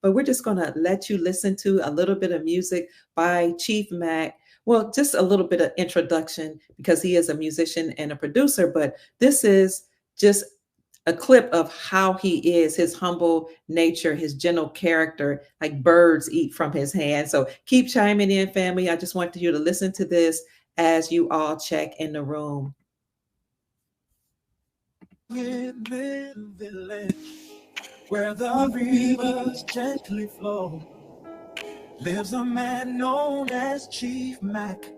but we're just going to let you listen to a little bit of music by Chief Mack. Well, just a little bit of introduction because he is a musician and a producer, but this is just a clip of how he is, his humble nature, his gentle character, like birds eat from his hand. So keep chiming in, family. I just want you to listen to this as you all check in the room. In the village where the rivers gently flow lives a man known as Chief Mack,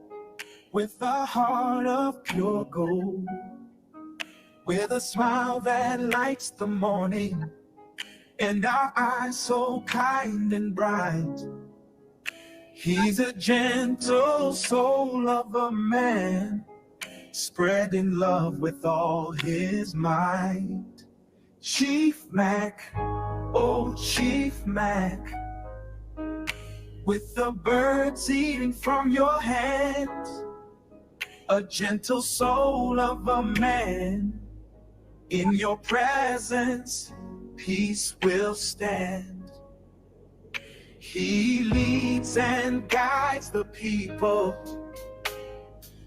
with a heart of pure gold, with a smile that lights the morning, and our eyes so kind and bright. He's a gentle soul of a man, spreading love with all his might. Chief Mack, oh Chief Mack, with the birds eating from your hands, a gentle soul of a man. In your presence, peace will stand. He leads and guides the people,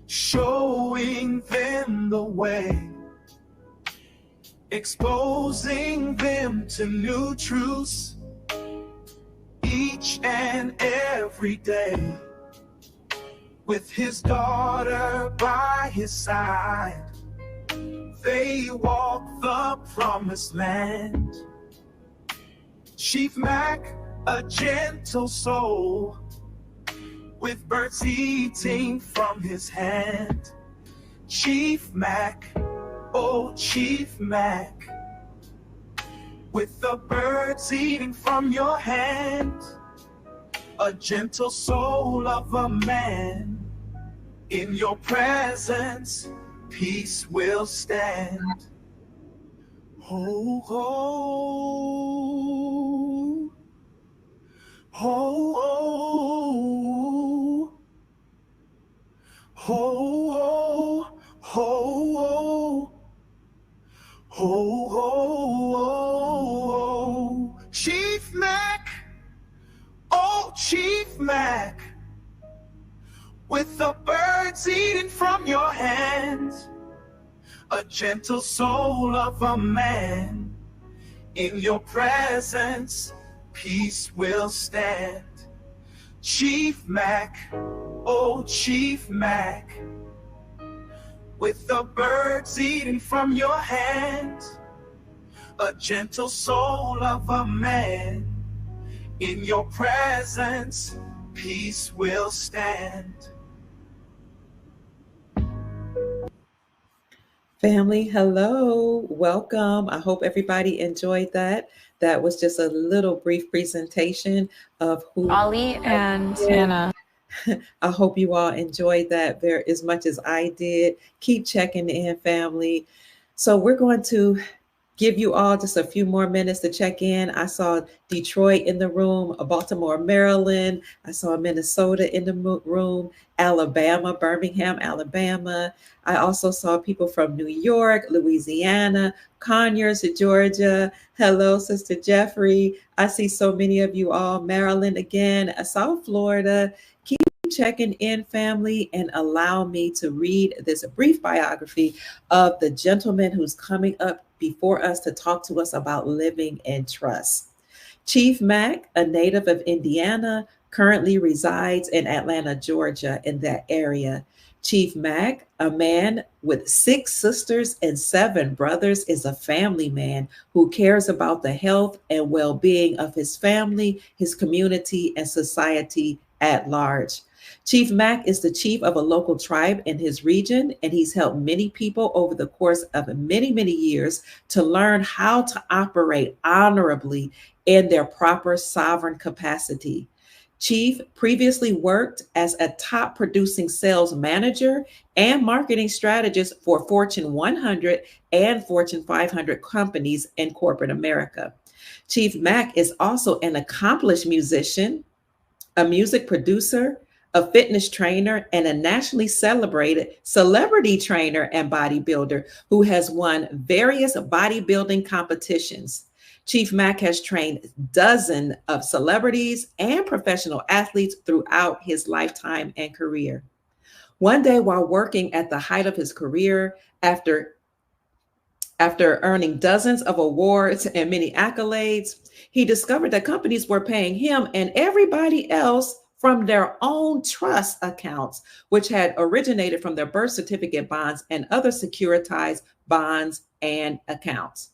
showing them the way, exposing them to new truths each and every day. With his daughter by his side, they walk the promised land. Chief Mack, a gentle soul, with birds eating from his hand. Chief Mack, oh Chief Mack, with the birds eating from your hand, a gentle soul of a man. In your presence, peace will stand. Oh, oh, oh, oh, oh, oh, oh, oh, oh, Chief Mack, oh Chief Mack, with the birds eating from your hands, a gentle soul of a man. In your presence, peace will stand. Chief Mack, oh Chief Mack, with the birds eating from your hands, a gentle soul of a man. In your presence, peace will stand. Family, hello, welcome. I hope everybody enjoyed that. That was just a little brief presentation of who Ali and Hannah. I hope you all enjoyed that very as much as I did. Keep checking in, family. So we're going to give you all just a few more minutes to check in. I saw Detroit in the room, Baltimore, Maryland. I saw Minnesota in the room, Alabama, Birmingham, Alabama. I also saw people from New York, Louisiana, Conyers, Georgia. Hello, Sister Jeffrey. I see so many of you all. Maryland again, South Florida. Keep checking in, family, and allow me to read this brief biography of the gentleman who's coming up before us to talk to us about living in trust. Chief Mack, a native of Indiana, currently resides in Atlanta, Georgia, in that area. Chief Mack, a man with 6 sisters and 7 brothers, is a family man who cares about the health and well-being of his family, his community, and society at large. Chief Mack is the chief of a local tribe in his region, and he's helped many people over the course of many, many years to learn how to operate honorably in their proper sovereign capacity. Chief previously worked as a top producing sales manager and marketing strategist for Fortune 100 and Fortune 500 companies in corporate America. Chief Mack is also an accomplished musician, a music producer, a fitness trainer, and a nationally celebrated celebrity trainer and bodybuilder who has won various bodybuilding competitions. Chief Mack has trained dozens of celebrities and professional athletes throughout his lifetime and career. One day, while working at the height of his career, after earning dozens of awards and many accolades, he discovered that companies were paying him and everybody else from their own trust accounts, which had originated from their birth certificate bonds and other securitized bonds and accounts.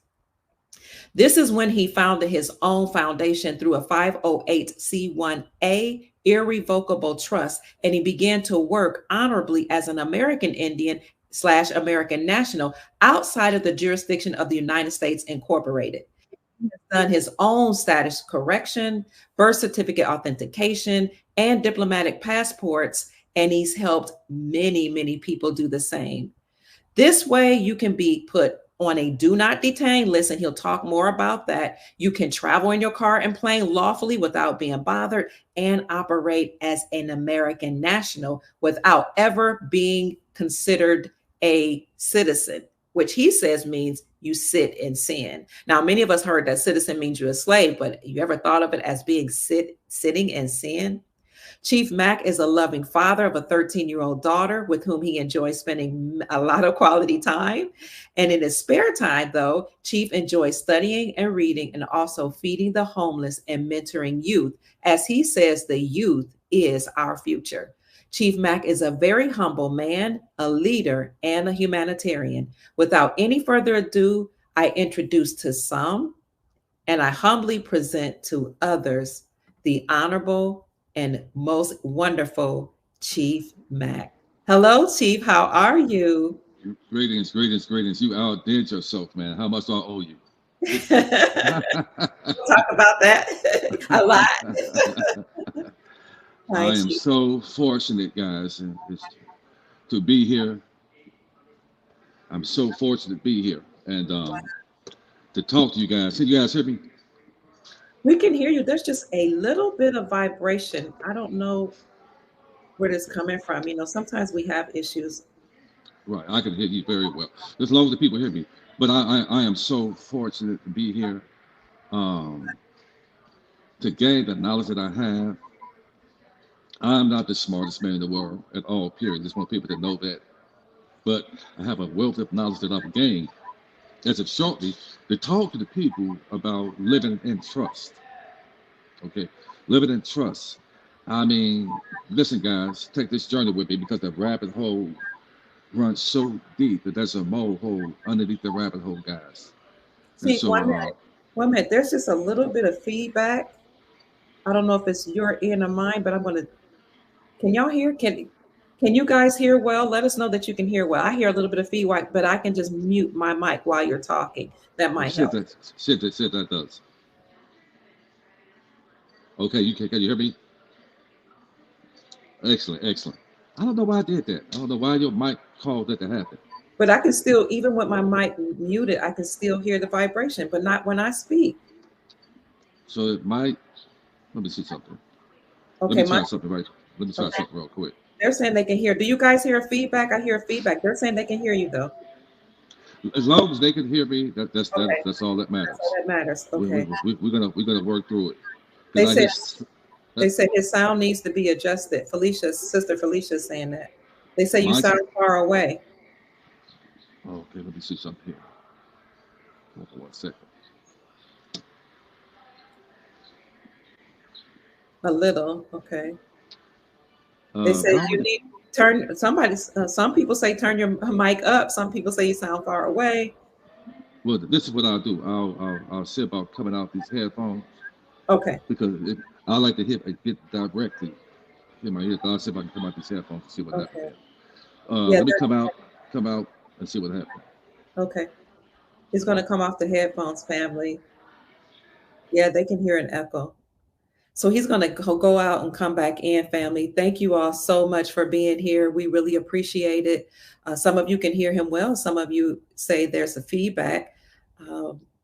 This is when he founded his own foundation through a 508c1a irrevocable trust, and he began to work honorably as an American Indian / American national outside of the jurisdiction of the United States Incorporated. He has done his own status correction, birth certificate authentication, and diplomatic passports, and he's helped many, many people do the same. This way, you can be put on a do not detain list, and he'll talk more about that. You can travel in your car and plane lawfully without being bothered and operate as an American national without ever being considered a citizen, which he says means you sit in sin. Now, many of us heard that citizen means you're a slave, but you ever thought of it as being sitting in sin? Chief Mack is a loving father of a 13-year-old daughter with whom he enjoys spending a lot of quality time. And in his spare time, though, Chief enjoys studying and reading and also feeding the homeless and mentoring youth. As he says, the youth is our future. Chief Mack is a very humble man, a leader, and a humanitarian. Without any further ado, I introduce to some, and I humbly present to others, the Honorable and most wonderful Chief Mack. Hello, Chief. How are you? Greetings, greetings, greetings. You outdid yourself, man. How much do I owe you? We'll talk about that a lot. I am so fortunate, guys, to be here. I'm so fortunate to be here and to talk to you guys. Can you guys hear me? We can hear you. There's just a little bit of vibration. I don't know where it's coming from. You know, sometimes we have issues. Right, I can hear you very well, as long as the people hear me. But I am so fortunate to be here, to gain the knowledge that I have. I'm not the smartest man in the world at all, period. Just want people to know that. But I have a wealth of knowledge that I've gained as of shortly to talk to the people about living in trust. Okay, living in trust. I mean, listen, guys, take this journey with me because the rabbit hole runs so deep that there's a mole hole underneath the rabbit hole, guys. See, so, one minute, there's just a little bit of feedback. I don't know if it's your ear or mine, but I'm going to, can y'all hear? Can you guys hear well? Let us know that you can hear well. I hear a little bit of feedback, but I can just mute my mic while you're talking. That might help. That does. Okay, can you hear me? Excellent, excellent. I don't know why I did that. I don't know why your mic caused that to happen. But I can still, even with my mic muted, I can still hear the vibration, but not when I speak. So it might, let me see something. Okay, Let me try something real quick. They're saying they can hear. Do you guys hear feedback? I hear feedback. They're saying they can hear you though. As long as they can hear me, that's all that matters. That's all that matters. Okay. We're gonna work through it. They say his sound needs to be adjusted. Sister Felicia's saying that. They say you sound far away. Okay, let me see something here. Hold on 1 second. A little, okay. They say you need turn some people say turn your mic up. Some people say you sound far away. Well, this is what I'll do. I'll see about coming out these headphones. Okay. Because I like to get directly in my ears. I'll see if I can come out these headphones and see what happens. Let me come out and see what happens. Okay. It's going to come off the headphones, family. Yeah, they can hear an echo. So he's going to go out and come back in, family. Thank you all so much for being here. We really appreciate it. Some of you can hear him well. Some of you say there's a feedback,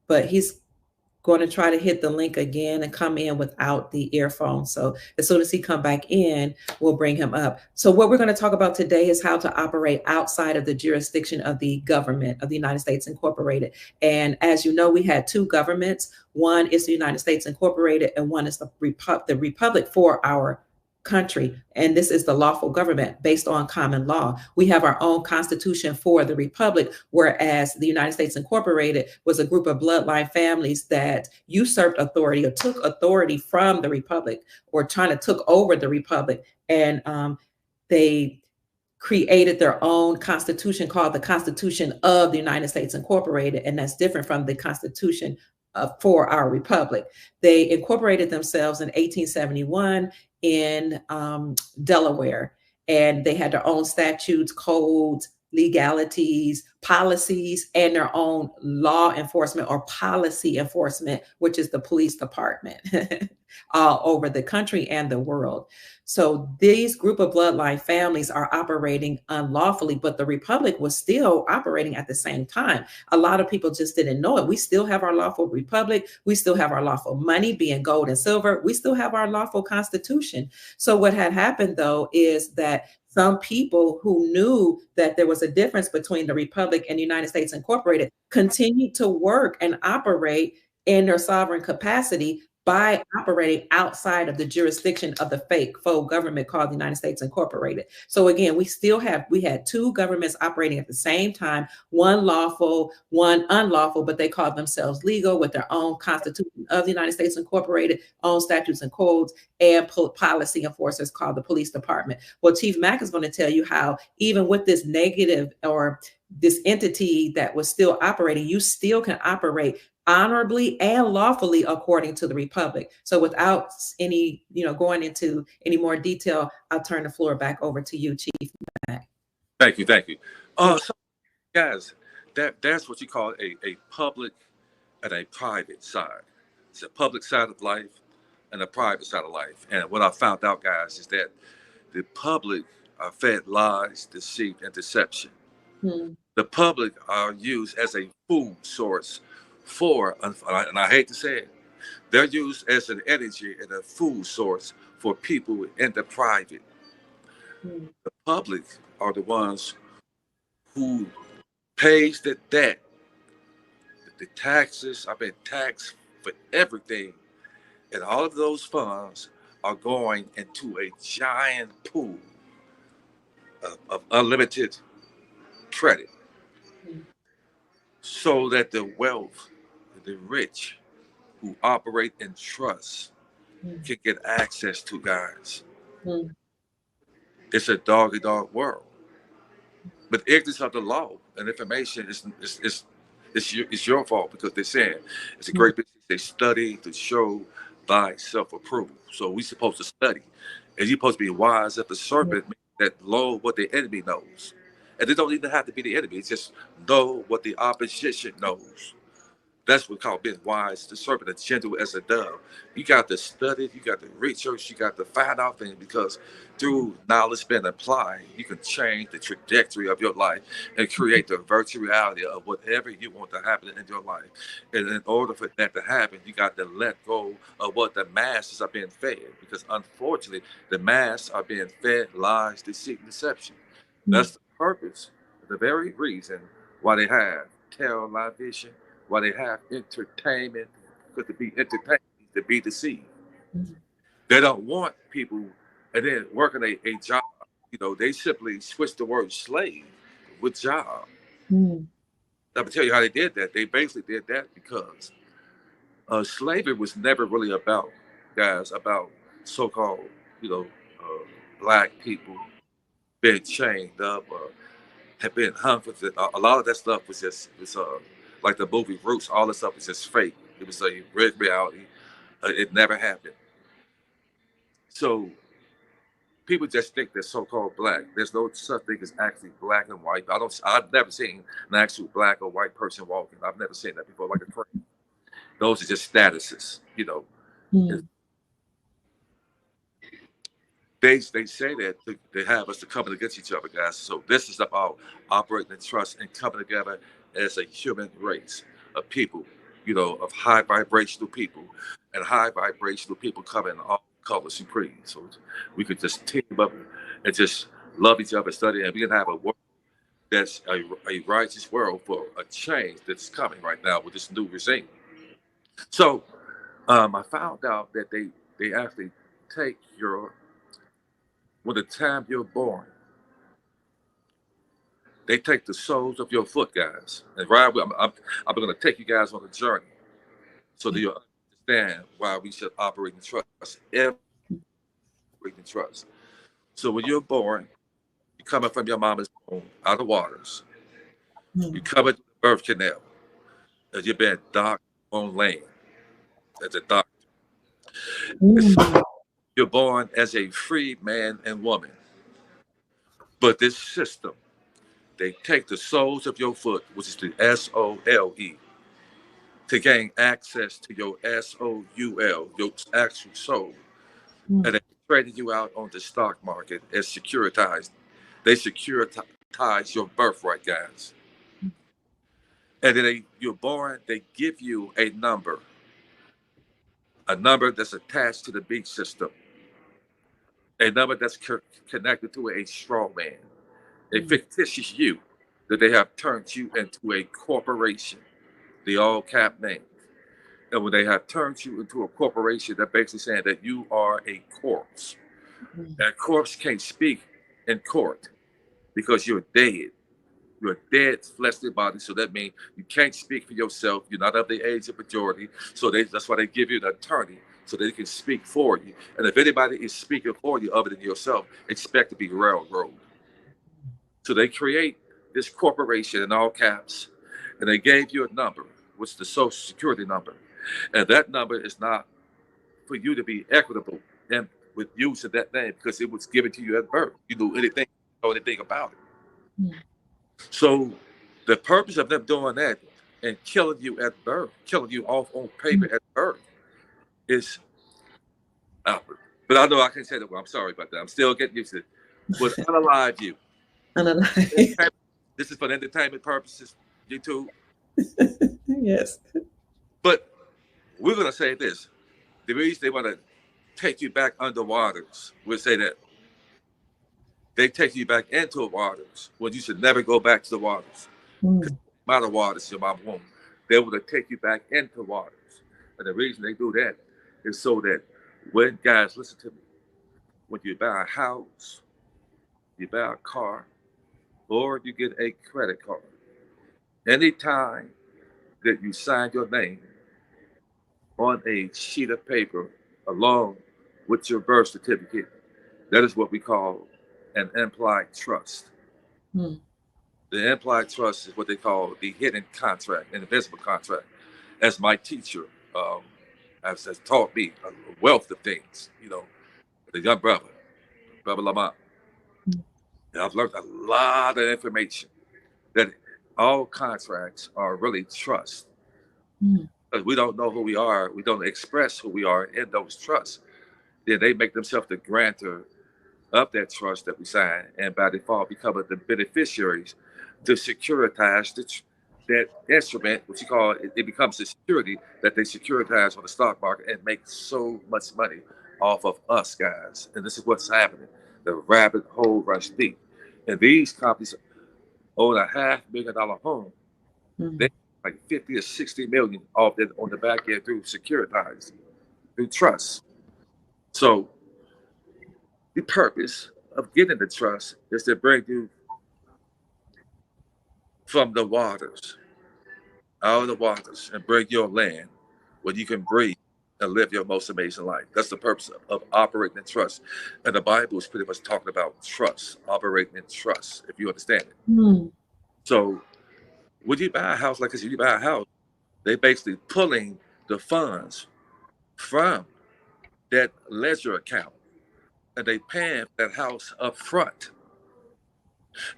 but he's going to try to hit the link again and come in without the earphone. So as soon as he come back in, we'll bring him up. So what we're going to talk about today is how to operate outside of the jurisdiction of the government of the United States Incorporated. And as you know, we had two governments. One is the United States Incorporated, and one is the Republic for our country. And this is the lawful government based on common law. We have our own constitution for the republic, whereas the United States Incorporated was a group of bloodline families that usurped authority or took authority from the republic, or trying to took over the republic. And they created their own constitution called the Constitution of the United States Incorporated. And that's different from the Constitution for our republic. They incorporated themselves in 1871 in Delaware, and they had their own statutes, codes, legalities, policies, and their own law enforcement or policy enforcement, which is the police department all over the country and the world. So these group of bloodline families are operating unlawfully, but the republic was still operating at the same time. A lot of people just didn't know it. We still have our lawful republic. We still have our lawful money being gold and silver. We still have our lawful constitution. So what had happened, though, is that some people who knew that there was a difference between the republic and the United States Incorporated continued to work and operate in their sovereign capacity by operating outside of the jurisdiction of the faux government called the United States Incorporated. So again, we had two governments operating at the same time, one lawful, one unlawful, but they called themselves legal with their own constitution of the United States Incorporated, own statutes and codes, and policy enforcers called the police department. Well, Chief Mack is going to tell you how even with this negative or this entity that was still operating, you still can operate honorably and lawfully according to the republic. So without any, going into any more detail, I'll turn the floor back over to you, Chief Mack. Thank you. So guys, that's what you call a public and a private side. It's a public side of life and a private side of life. And what I found out, guys, is that the public are fed lies, deceit, and deception. The public are used as a food source for, and I hate to say it, they're used as an energy and a food source for people in the private. The public are the ones who pays the debt. The taxes are being taxed for everything, and all of those funds are going into a giant pool of unlimited credit, so that the wealth, the rich who operate in trust can get access to, guys. It's a dog-eat-dog world. But ignorance of the law and information is your fault, because they're saying it's a great business. They study to show thyself approved. So we're supposed to study. And you're supposed to be wise as the serpent that know what the enemy knows. And they don't even have to be the enemy. It's just know what the opposition knows. That's what we call being wise, the serpent, as gentle as a dove. You got to study, you got to research, you got to find out things, because through knowledge being applied, you can change the trajectory of your life and create the virtual reality of whatever you want to happen in your life. And in order for that to happen, you got to let go of what the masses are being fed, because unfortunately, the masses are being fed lies, deceit, and deception. That's the purpose, the very reason why they have television, why they have entertainment, because to be entertained, to be deceived. They don't want people, and then working a job. They simply switch the word slave with job. I'm gonna tell you how they did that. They basically did that because slavery was never really about, guys, about so-called, black people being chained up or have been hung for a lot of that stuff was just like the movie Roots. All this stuff was just fake. It was a real reality. It never happened. So people just think they're so-called black. There's no such thing as actually black and white. I've never seen an actual black or white person walking. I've never seen that before, like a train. Those are just statuses, They say that they have us to come against each other, guys. So this is about operating in trust and coming together as a human race of people you know, of high vibrational people, and high vibrational people come in all colors and creeds. So we could just team up and just love each other, study, and we can have a world that's a righteous world for a change that's coming right now with this new regime. So I found out that they actually take your, when the time you're born, they take the soles of your foot, guys. And right, I'm going to take you guys on a journey so that you'll understand why we should operate in trust. Operate in trust. So when you're born, you're coming from your mama's womb, out of waters. You come into the birth canal, as you've been docked on land as a doctor. You're born as a free man and woman. But this system, they take the soles of your foot, which is the SOLE, to gain access to your SOUL, your actual soul. And they trading you out on the stock market as securitized. They securitize your birthright, guys. And then you're born, they give you a number that's attached to the beat system, a number that's connected to a strawman, a fictitious you that they have turned you into a corporation, the all cap name. And when they have turned you into a corporation, they're basically saying that you are a corpse. That corpse can't speak in court because you're dead. You're a dead fleshly body. So that means you can't speak for yourself. You're not of the age of majority. So that's why they give you an attorney so they can speak for you. And if anybody is speaking for you other than yourself, expect to be railroaded. So they create this corporation in all caps, and they gave you a number, which is the Social Security number. And that number is not for you to be equitable and with use of that name because it was given to you at birth. You know anything about it. So the purpose of them doing that and killing you at birth, killing you off on paper at birth is, but I know I can't say that. Well, I'm sorry about that. I'm still getting used to it. But unalive you. Unalive. This is for entertainment purposes, YouTube. Yes. But we're going to say this. The reason they want to take you back under waters, we'll say that they take you back into waters when you should never go back to the waters. Out of waters, your mama womb. They want to take you back into waters. And the reason they do that is so that when, guys, listen to me, when you buy a house, you buy a car, or you get a credit card, anytime that you sign your name on a sheet of paper along with your birth certificate, that is what we call an implied trust. The implied trust is what they call the hidden contract, an invisible contract. As my teacher has taught me a wealth of things, you know, the young brother Lamont. And I've learned a lot of information that all contracts are really trust. Because we don't know who we are, we don't express who we are in those trusts. Then they make themselves the grantor of that trust that we sign, and by default become the beneficiaries to securitize that instrument, which you call it becomes the security that they securitize on the stock market and make so much money off of us, guys. And this is what's happening. The rabbit hole runs deep. And these companies own a $500,000 home. They like 50 or 60 million off it on the back end through securitized, through trust. So the purpose of getting the trust is to bring you from the waters, out of the waters, and bring your land where you can breathe and live your most amazing life. That's the purpose of operating in trust. And the Bible is pretty much talking about trust, operating in trust, if you understand it. So when you buy a house, like I said, you buy a house, they basically pulling the funds from that ledger account, and they paying that house up front.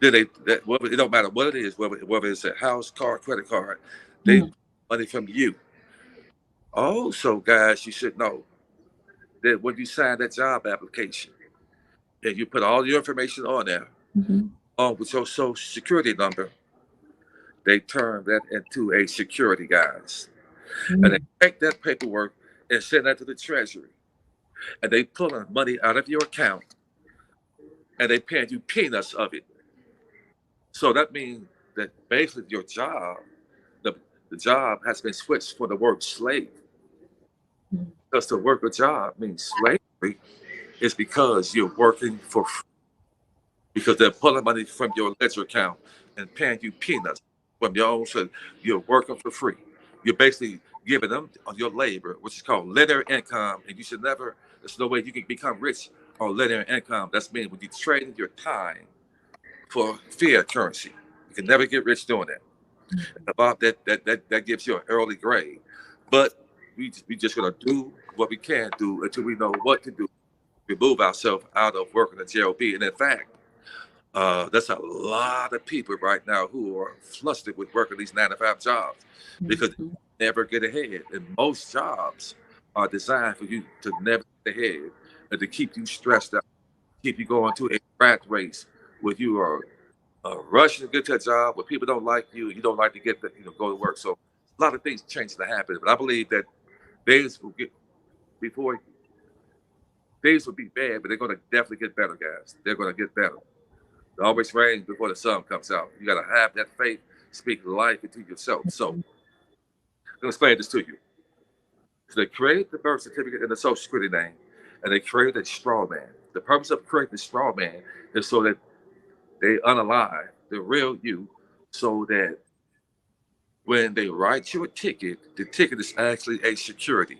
Then it don't matter what it is, whether it's a house, car, credit card, they money from you. Also, guys, you should know that when you sign that job application and you put all your information on there, on with your social security number, they turn that into a security, guys. And they take that paperwork and send that to the Treasury. And they pulling money out of your account and they paying you peanuts of it. So that means that basically your job, the job has been switched for the word slave. Because to work a job means slavery is because you're working for free. Because they're pulling money from your ledger account and paying you peanuts from your own. So you're working for free. You're basically giving them on your labor, which is called linear income. And you should never, there's no way you can become rich on linear income. That's mean when you trading your time for fiat currency. You can never get rich doing that. About that gives you an early grade. But we just gonna do what we can do until we know what to do. Remove ourselves out of working the job. And in fact, there's a lot of people right now who are flustered with working these 9 to 5 jobs because they never get ahead. And most jobs are designed for you to never get ahead and to keep you stressed out, keep you going to a rat race where you are rushing to get to a job where people don't like you, you don't like to get go to work. So a lot of things change to happen. But I believe that things will get before things will be bad, but they're going to definitely get better, guys. They're going to get better. It always rains before the sun comes out. You got to have that faith, speak life into yourself. So I'm going to explain this to you. So they created the birth certificate and the social security name, and they created a straw man. The purpose of creating the straw man is so that they unalive the real you, so that when they write you a ticket, the ticket is actually a security.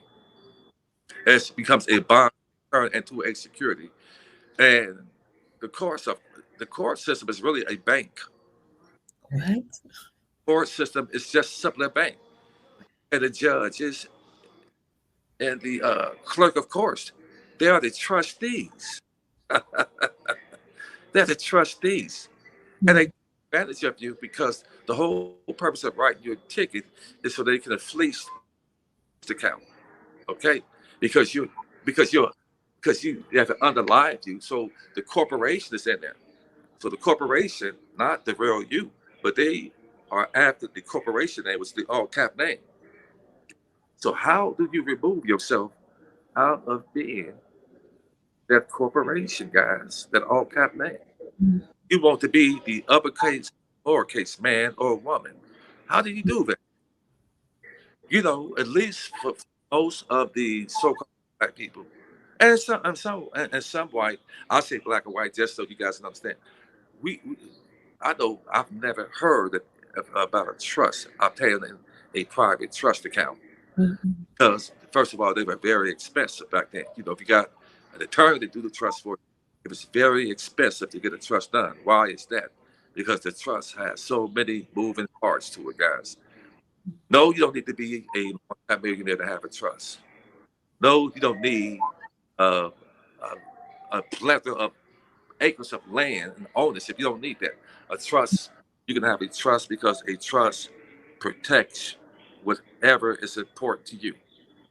It becomes a bond turned into a security. And the court system is really a bank. What? Court system is just simply a bank. And the judges and the clerk of courts, they are the trustees. They're the trustees. And they take advantage of you because the whole purpose of writing your ticket is so they can fleece the account. Okay? Because you have underlined you. So the corporation is in there. So the corporation, not the real you, but they are after the corporation name, which is the all cap name. So how do you remove yourself out of being that corporation, guys, that all cap name? You want to be the uppercase, lowercase man or woman. How do you do that? At least for most of the so-called black people, and some white, I'll say black and white just so you guys can understand. I know I've never heard about a trust obtaining a private trust account. Because first of all, they were very expensive back then. If you got an attorney to do the trust for you, it was very expensive to get a trust done. Why is that? Because the trust has so many moving parts to it, guys. No, you don't need to be a multi-millionaire to have a trust. No, you don't need a plethora of acres of land and ownership. You don't need that. A trust, you can have a trust because a trust protects whatever is important to you,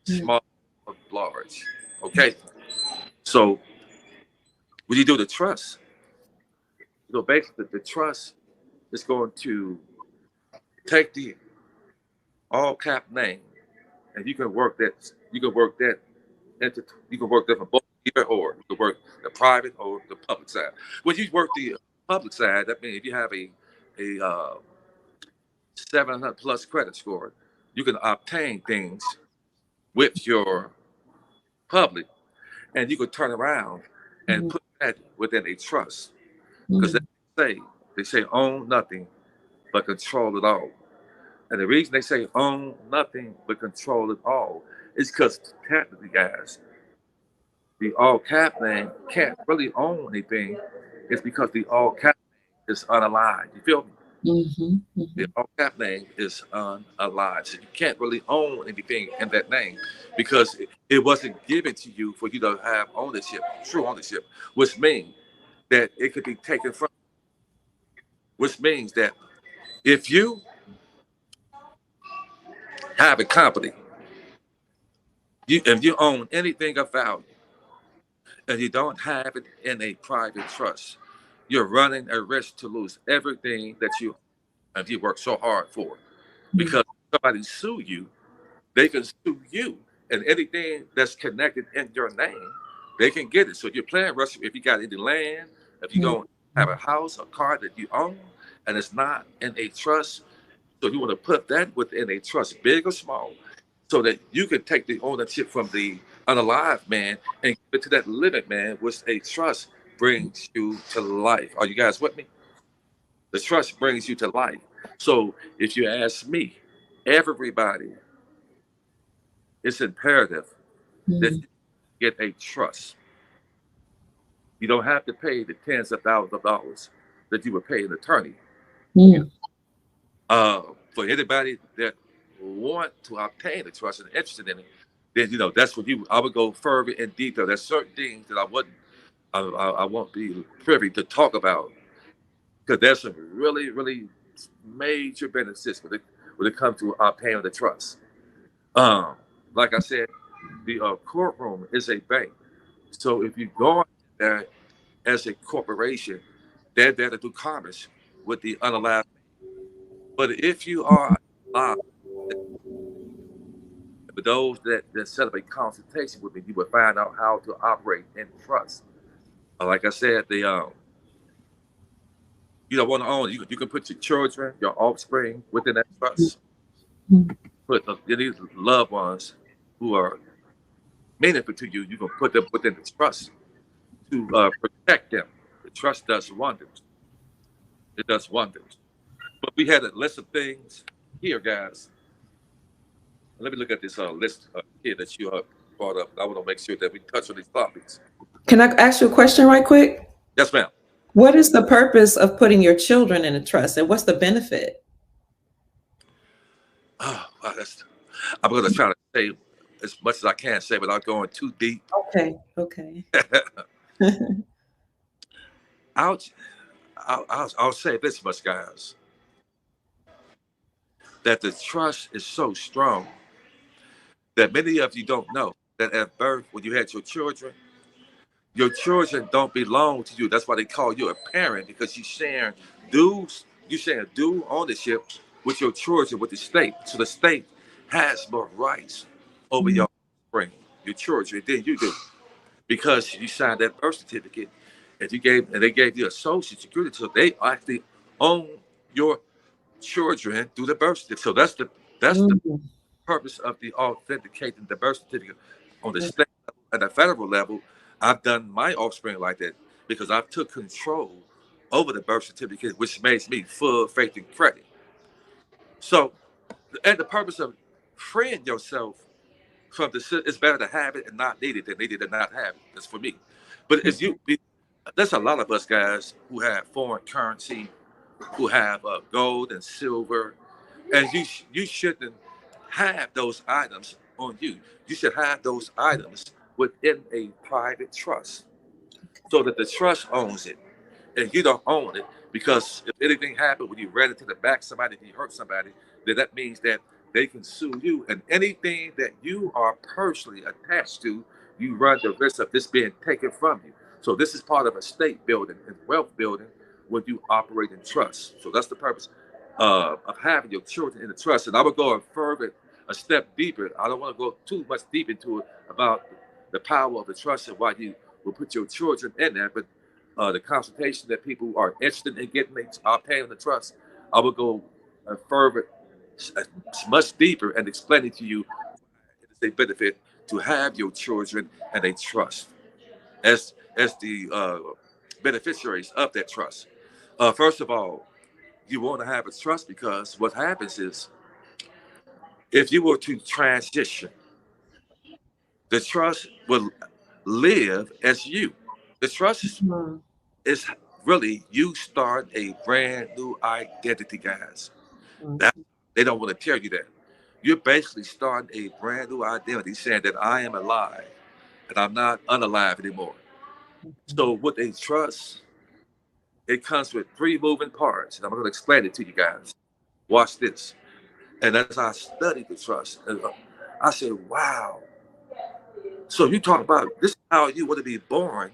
small or large. Okay? So when you do the trust, basically the trust is going to take the all cap name, and you can work that from both, either or. You can work the private or the public side. When you work the public side, that means if you have a 700 plus credit score, you can obtain things with your public, and you can turn around and put that within a trust. Because they say own nothing but control it all. And the reason they say own nothing but control it all is because technically, guys, the all cap name can't really own anything. It's because the all cap name is unalive. You feel me? The all cap name is unalive. So you can't really own anything in that name because it wasn't given to you for you to have ownership, true ownership, which means that it could be taken from you, which means that if you have a company, if you own anything of value and you don't have it in a private trust, you're running a risk to lose everything that you work so hard for. Because somebody sue you, they can sue you, and anything that's connected in your name, they can get it. So if you're playing Russian, if you got any land, if you don't have a house, a car that you own, and it's not in a trust, so you want to put that within a trust, big or small, so that you can take the ownership from the unalive man and give it to that living man, which a trust brings you to life. Are you guys with me? The trust brings you to life. So if you ask me, everybody, it's imperative that you get a trust. You don't have to pay the tens of thousands of dollars that you would pay an attorney. For anybody that want to obtain a trust and interested in it, then that's what I would go further in detail. There's certain things that I won't be privy to talk about, because there's some really, really major benefits when it comes to obtaining the trust. Like I said, the courtroom is a bank. So if you go there as a corporation, they're there to do commerce with the unalive. But if you are alive, for those that set up a consultation with me, you will find out how to operate in trust. Like I said, you don't want to own it. You can put your children, your offspring within that trust. Put these loved ones who are meaningful to you, you can put them within the trust to protect them. The trust does wonders. It does wonders. But we had a list of things here, guys. Let me look at this list here that you brought up. I want to make sure that we touch on these topics. Can I ask you a question right quick? Yes, ma'am. What is the purpose of putting your children in a trust, and what's the benefit? Oh, wow, I'm going to try to say as much as I can say without going too deep. Okay. I'll say this much, guys, that the trust is so strong that many of you don't know that at birth, when you had your children don't belong to you. That's why they call you a parent, because you're sharing due ownership with your children, with the state. So the state has more rights over your offspring, your children, than you do, because you signed that birth certificate, and they gave you a social security, so they actually own your children through the birth certificate. So that's the purpose of the authenticating the birth certificate on the state level and the federal level. I've done my offspring like that because I've took control over the birth certificate, which makes me full faith and credit. So, and the purpose of freeing yourself from it's better to have it and not need it than need it and not have it. That's for me. But there's a lot of us guys who have foreign currency, who have gold and silver, and you shouldn't have those items on you. You should have those items within a private trust, so that the trust owns it and you don't own it. Because if anything happened when you ran into the back somebody, if you hurt somebody, then that means that they can sue you, and anything that you are personally attached to, you run the risk of this being taken from you. So this is part of estate building and wealth building when you operate in trust. So that's the purpose of having your children in the trust. And I would go a step deeper. I don't want to go too much deep into it about the power of the trust and why you will put your children in there. But the consultation that people are interested in getting paying the trust, I would go much deeper and explain it to you. It is a benefit to have your children in a trust as the beneficiaries of that trust. First of all, you want to have a trust because what happens is, if you were to transition, the trust will live as you. The trust is really you start a brand new identity, guys. They don't want to tell you that. You're basically starting a brand new identity, saying that I am alive and I'm not unalive anymore. So with a trust, it comes with 3 moving parts, and I'm going to explain it to you guys. Watch this. And as I studied the trust, I said, wow. So you talk about this is how you want to be born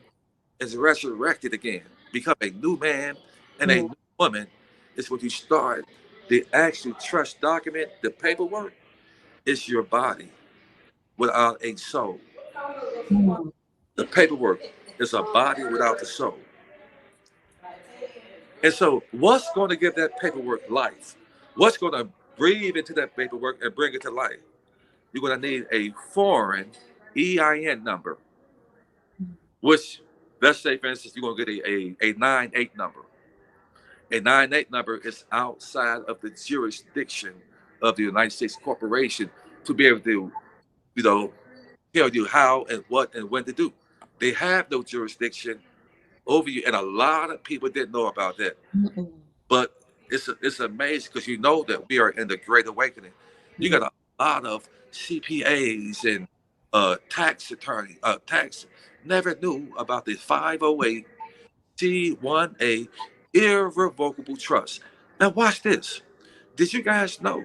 is resurrected again, become a new man and a new woman. Is when you start the actual trust document, the paperwork. is your body without a soul. Mm. The paperwork is a body without the soul. And so, what's going to give that paperwork life? What's going to breathe into that paperwork and bring it to life? You're going to need a foreign EIN number, which, let's say, for instance, you're going to get a 9-8 number. A 9-8 number is outside of the jurisdiction of the United States corporation to be able to, you know, tell you how and what and when to do. They have no jurisdiction over you, and a lot of people didn't know about that. Mm-mm. But it's amazing because you know that we are in the Great Awakening. You got a lot of CPAs and tax attorney, tax never knew about the 508 C1A irrevocable trust. Now watch this. Did you guys know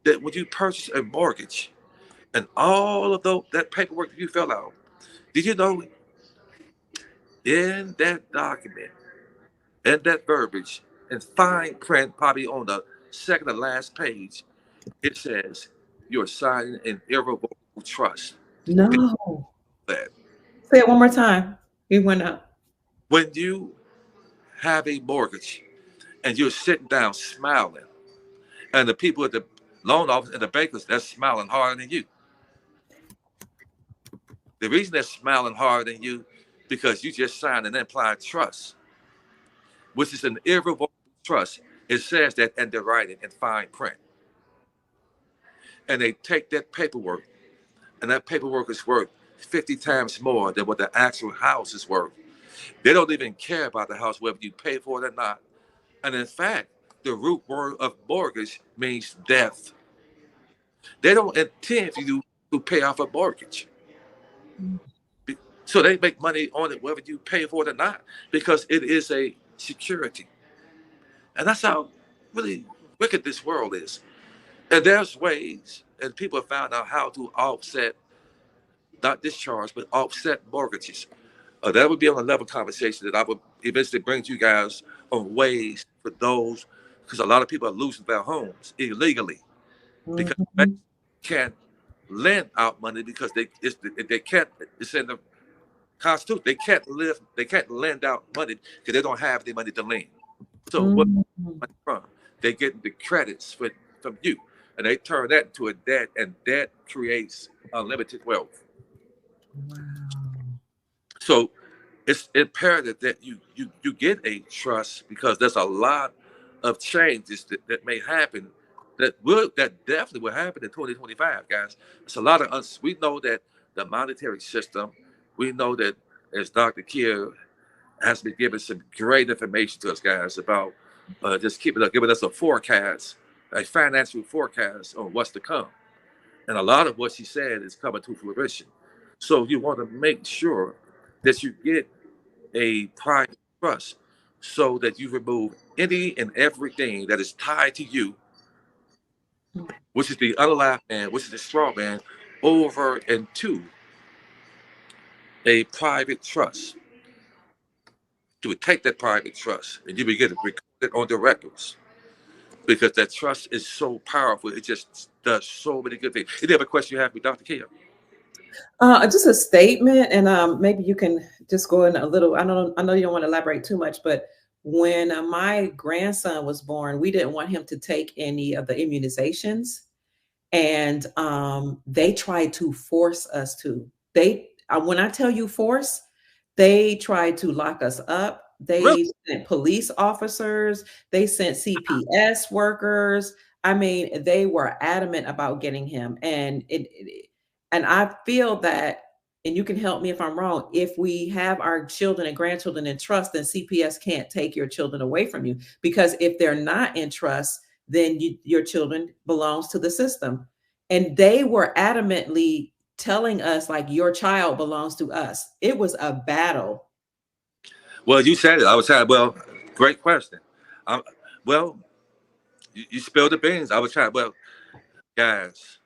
that when you purchase a mortgage and all of that paperwork that you fill out, did you know in that document, in that verbiage, in fine print, probably on the second to last page, it says you're signing an irrevocable trust. No. That Say it one more time. You went up. when you have a mortgage and you're sitting down smiling, and the people at the loan office and the bankers, they're smiling harder than you. The reason they're smiling harder than you because you just signed an implied trust, which is an irrevocable trust. It says that in the writing in fine print. And they take that paperwork, and that paperwork is worth 50 times more than what the actual house is worth. They don't even care about the house, whether you pay for it or not. And in fact, the root word of mortgage means death. They don't intend for you to pay off a mortgage. So they make money on it whether you pay for it or not, because it is a security. And that's how really wicked this world is. And there's ways, and people have found out how to offset, not discharge, but offset mortgages. That would be on a level conversation that I would eventually bring to you guys on ways for those, because a lot of people are losing their homes illegally because they Mhm. can't lend out money because they can't. It's in the Constitution. They can't lend out money because they don't have the money to lend. So what Mhm. money from? They get the credits from you, and they turn that into a debt, and debt creates unlimited wealth. Wow. So it's imperative that you get a trust because there's a lot of changes that may happen that definitely will happen in 2025, guys. It's a lot of us. We know that the monetary system. We know that as Dr. Kier has been giving some great information to us guys about just giving us a forecast, a financial forecast on what's to come. And a lot of what she said is coming to fruition. So you want to make sure that you get a private trust so that you remove any and everything that is tied to you, which is the unalive man, which is the straw man, over into a private trust. You would take that private trust and you begin to record it on the records because that trust is so powerful. It just does so many good things. Any other question you have for Dr. Kim? Just a statement, and maybe you can just go in a little. I know you don't want to elaborate too much, but when my grandson was born, we didn't want him to take any of the immunizations, and they tried to force us to. When I tell you force, they tried to lock us up. Really? They sent police officers. They sent CPS workers. I mean, they were adamant about getting him, and I feel that, and you can help me if I'm wrong, if we have our children and grandchildren in trust, then CPS can't take your children away from you. Because if they're not in trust, then your children belongs to the system. And they were adamantly telling us like your child belongs to us. It was a battle. Well, you said it. I was trying. Well, great question. Um, well, you spilled the beans. I was trying. Well, guys,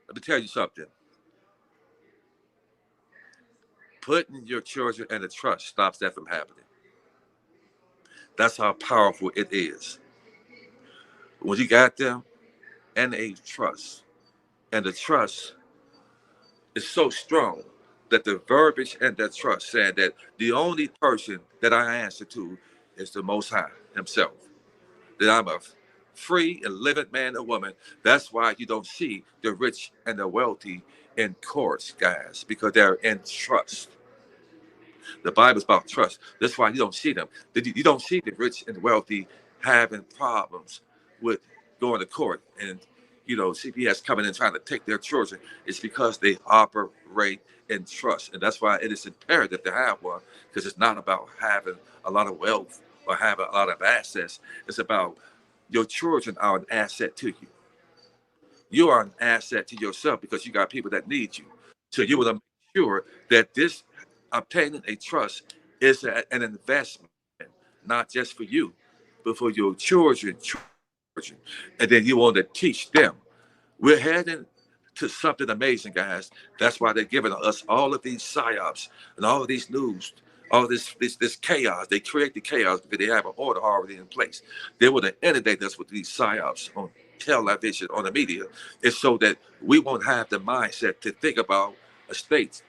let me tell you something. Putting your children in a trust stops that from happening. That's how powerful it is. When you got them in a trust, And the trust is so strong that the verbiage and that trust said that the only person that I answer to is the Most High Himself. That I'm a free and living man or woman. That's why you don't see the rich and the wealthy in courts, guys, because they're in trust. The Bible's about trust. That's why you don't see them. You don't see the rich and wealthy having problems with going to court and CPS coming and trying to take their children. It's because they operate in trust, and that's why it is imperative to have one. Because it's not about having a lot of wealth or having a lot of assets. It's about your children are an asset to you. You are an asset to yourself because you got people that need you. So you want to make sure that this obtaining a trust is an investment, not just for you, but for your children. And then you want to teach them. We're heading to something amazing, guys. That's why they're giving us all of these psyops and all of these news, all this chaos. They create the chaos because they have an order already in place. They want to inundate us with these psyops on television, on the media. It's so that we won't have the mindset to think about estates,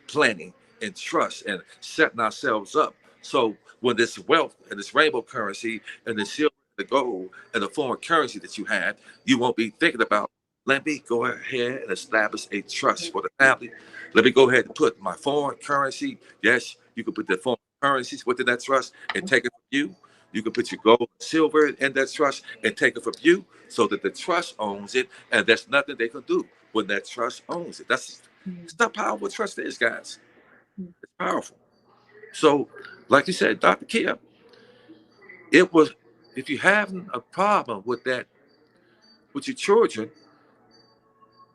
planning, and trust, and setting ourselves up. So when this wealth and this rainbow currency and the silver, the gold, and the foreign currency that you have, you won't be thinking about, let me go ahead and establish a trust for the family. Let me go ahead and put my foreign currency. Yes, you can put the foreign currencies within that trust and take it from you. You can put your gold and silver in that trust and take it from you so that the trust owns it, and there's nothing they can do when that trust owns it. That's how powerful trust is, guys. It's powerful. So, like you said, Dr. Kia, it was, if you're having a problem with that, with your children,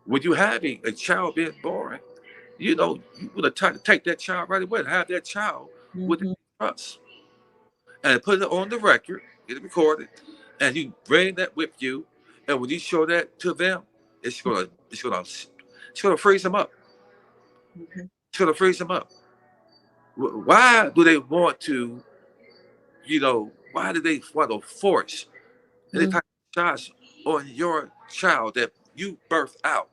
when you having a child being born, you would have to take that child right away and have that child with trust and put it on the record, get it recorded, and you bring that with you. And when you show that to them, it's gonna freeze them up. It's gonna freeze them up. Why do they want to, why do they want to force any type of shots on your child that you birth out?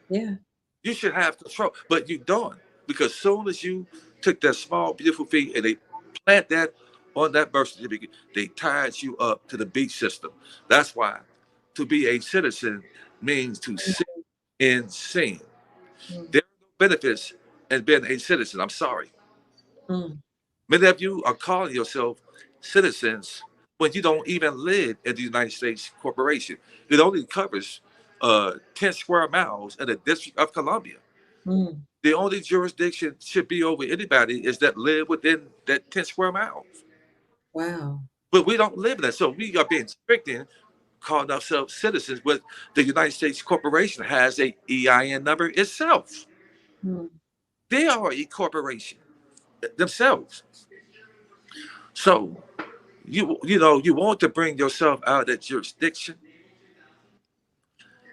Yeah. You should have control, but you don't, because soon as you took that small, beautiful feet and they plant that on that birth certificate, they tied you up to the beat system. That's why to be a citizen means to sit in sin. There are no benefits in being a citizen. I'm sorry. Many of you are calling yourself citizens when you don't even live in the United States corporation. It only covers 10 square miles in the District of Columbia. The only jurisdiction should be over anybody is that live within that 10 square miles. Wow. But we don't live in that. So we are being restricted, calling ourselves citizens, but the United States corporation has a EIN number itself. They are a corporation themselves. So you want to bring yourself out of that jurisdiction,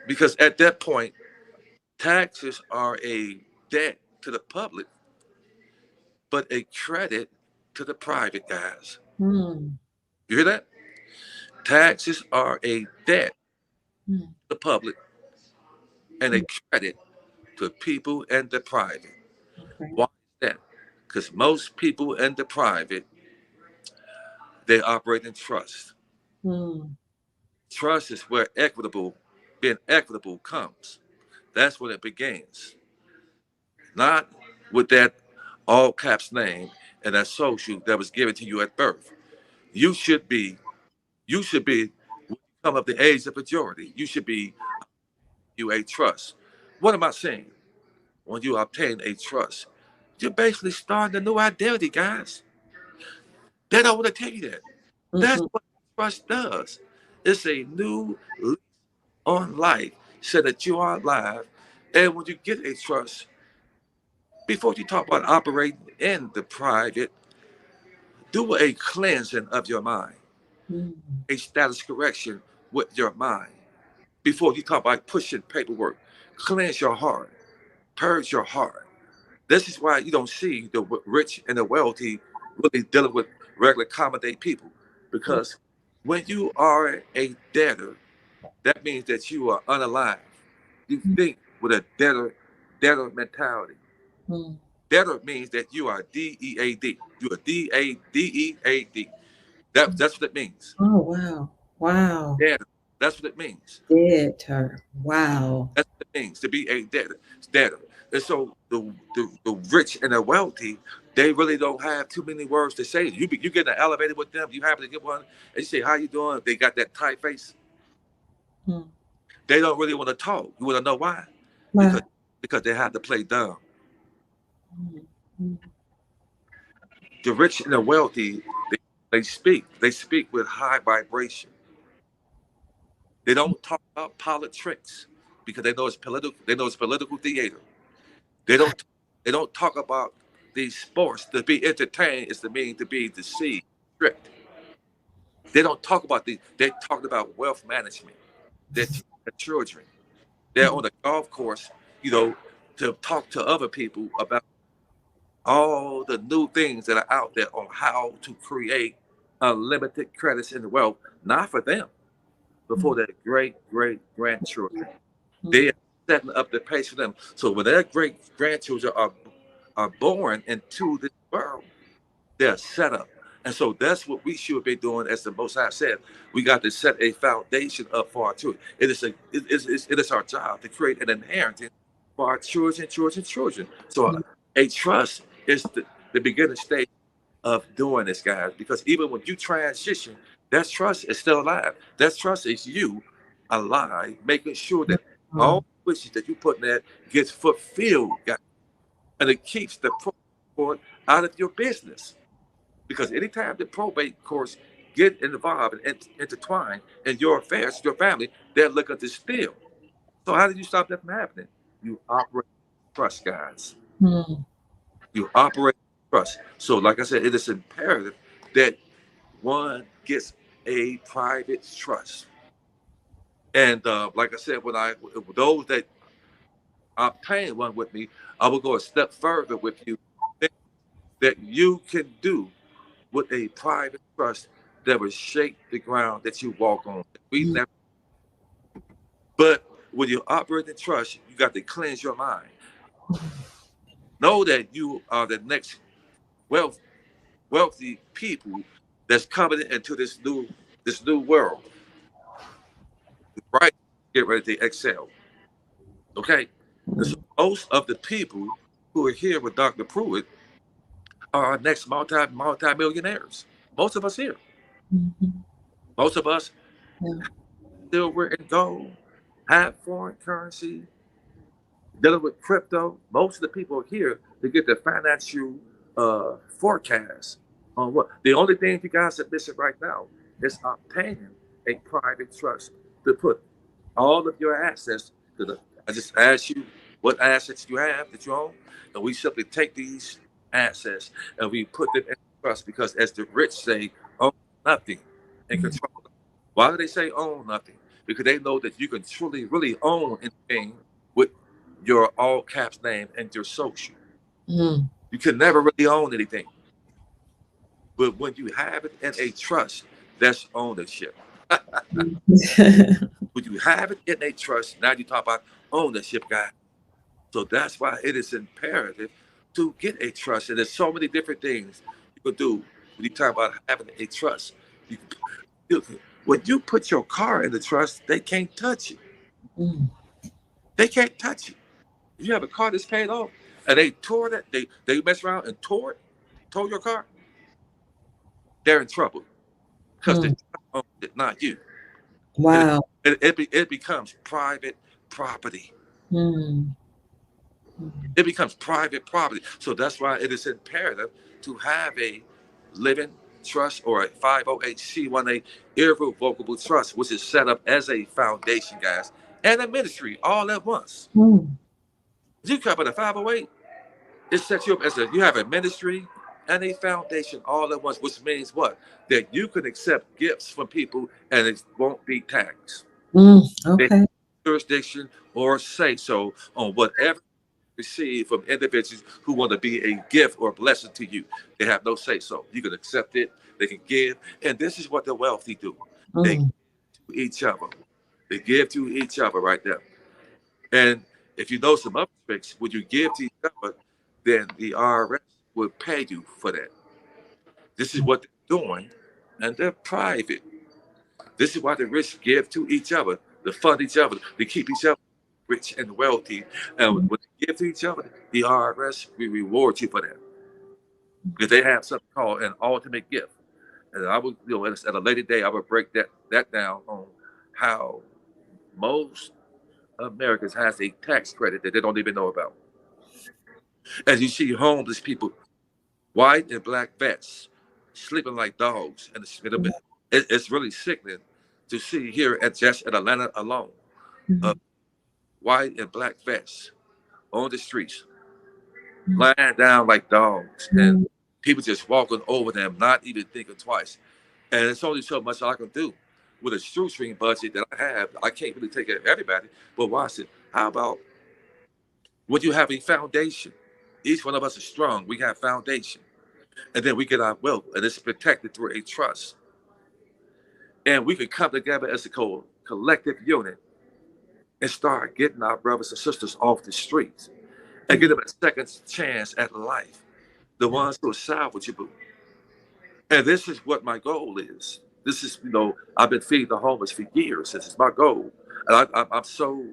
because at that point, taxes are a debt to the public, but a credit to the private, guys. You hear that? Taxes are a debt to the public and a credit to people and the private. Why is that? Because most people in the private, they operate in trust. Trust is where being equitable comes. That's when it begins. Not with that all caps name and that social that was given to you at birth. You should be, when you come of the age of majority, you should be a trust. What am I saying? When you obtain a trust, you're basically starting a new identity, guys. They don't want to tell you that. That's what trust does. It's a new lease on life so that you are alive. And when you get a trust, before you talk about operating in the private, do a cleansing of your mind, a status correction with your mind. Before you talk about pushing paperwork, cleanse your heart, purge your heart. This is why you don't see the rich and the wealthy really dealing with regular common day people. Because when you are a debtor, that means that you are unalive. You think with a debtor mentality. Debtor means that you are D-E-A-D. You are D-A-D-E-A-D. That's what it means. Oh, wow. Wow. Debtor. That's what it means. Debtor. Wow. That's what it means to be a debtor. Debtor. And so the rich and the wealthy, they really don't have too many words to say. You get in an elevator with them, you happen to get one, and you say, "How you doing?" They got that tight face. They don't really want to talk. You want to know why? Wow. Because they have to play dumb. The rich and the wealthy, they speak with high vibration. They don't talk about politics because they know it's political. They know it's political theater. They don't talk about these sports. To be entertained is to mean to be deceived, tricked. They don't talk about they talk about wealth management. They're teaching the children. They're on the golf course, to talk to other people about all the new things that are out there on how to create unlimited credits and wealth, not for them, but for their great-great-grandchildren. They are setting up the pace for them. So when their great-grandchildren are born into this world, they're set up. And so that's what we should be doing. As the Most High said, we got to set a foundation up for our children. It is our job to create an inheritance for our children. So a trust is the beginning stage of doing this, guys. Because even when you transition, that trust is still alive. That trust is you alive, making sure that all wishes that you put in there gets fulfilled, guys. And it keeps the court out of your business. Because anytime the probate courts get involved and intertwined in your affairs, your family, they're looking to steal. So how do you stop that from happening? You operate trust, guys. You operate trust. So like I said, it is imperative that one gets a private trust. And like I said, those that obtain one with me, I will go a step further with you that you can do with a private trust that will shake the ground that you walk on. But when you operate in trust, you got to cleanse your mind. Know that you are the next wealthy people that's coming into this new world. Right? Get ready to excel. Okay? So most of the people who are here with Dr. Pruitt are our next multi-millionaires. Most of us here. Most of us silver and gold, have foreign currency, dealing with crypto. Most of the people here to get the financial forecast on what. The only thing you guys are missing right now is obtaining a private trust to put all of your assets to the. I just asked you what assets you have that you own, and we simply take these assets and we put them in trust because, as the rich say, own nothing and control. Why do they say own nothing? Because they know that you can truly, really own anything with your all caps name and your social. You can never really own anything. But when you have it in a trust, that's ownership. When you have it in a trust, now you talk about ownership, guys. So that's why it is imperative to get a trust. And there's so many different things you can do when you talk about having a trust. When you put your car in the trust, they can't touch it. They can't touch it. If you have a car that's paid off and they tore that, they mess around and tore your car, they're in trouble because they own it, not you. Wow. It becomes private property. It becomes private property. So that's why it is imperative to have a living trust or a 508c1a irrevocable trust, which is set up as a foundation, guys, and a ministry all at once. You cover the 508, it sets you up as you have a ministry and a foundation all at once, which means what? That you can accept gifts from people and it won't be taxed. Okay. Jurisdiction or say so on whatever receive from individuals who want to be a gift or a blessing to you. They have no say so. You can accept it, they can give. And this is what the wealthy do. They give to each other. They give to each other right there. And if you know some other tricks, when you give to each other, then the IRS will pay you for that. This is what they're doing, and they're private. This is why the rich give to each other, to fund each other, to keep each other rich and wealthy. And when they give to each other, the IRS will reward you for that. Because they have something called an ultimate gift. And I would, at a later day, I would break that down on how most Americans has a tax credit that they don't even know about. As you see homeless people, white and black vets, sleeping like dogs in the bed. It's really sickening to see here at Atlanta alone, white and black vets on the streets, lying down like dogs, and people just walking over them, not even thinking twice. And it's only so much I can do with a shoestring budget that I have. I can't really take care of everybody, but watch it. How about when you have a foundation? Each one of us is strong. We have foundation. And then we get our wealth, and it's protected through a trust. And we can come together as a collective unit and start getting our brothers and sisters off the streets and give them a second chance at life. The ones who are salvageable. And this is what my goal is. This is, I've been feeding the homeless for years. This is my goal. And I'm so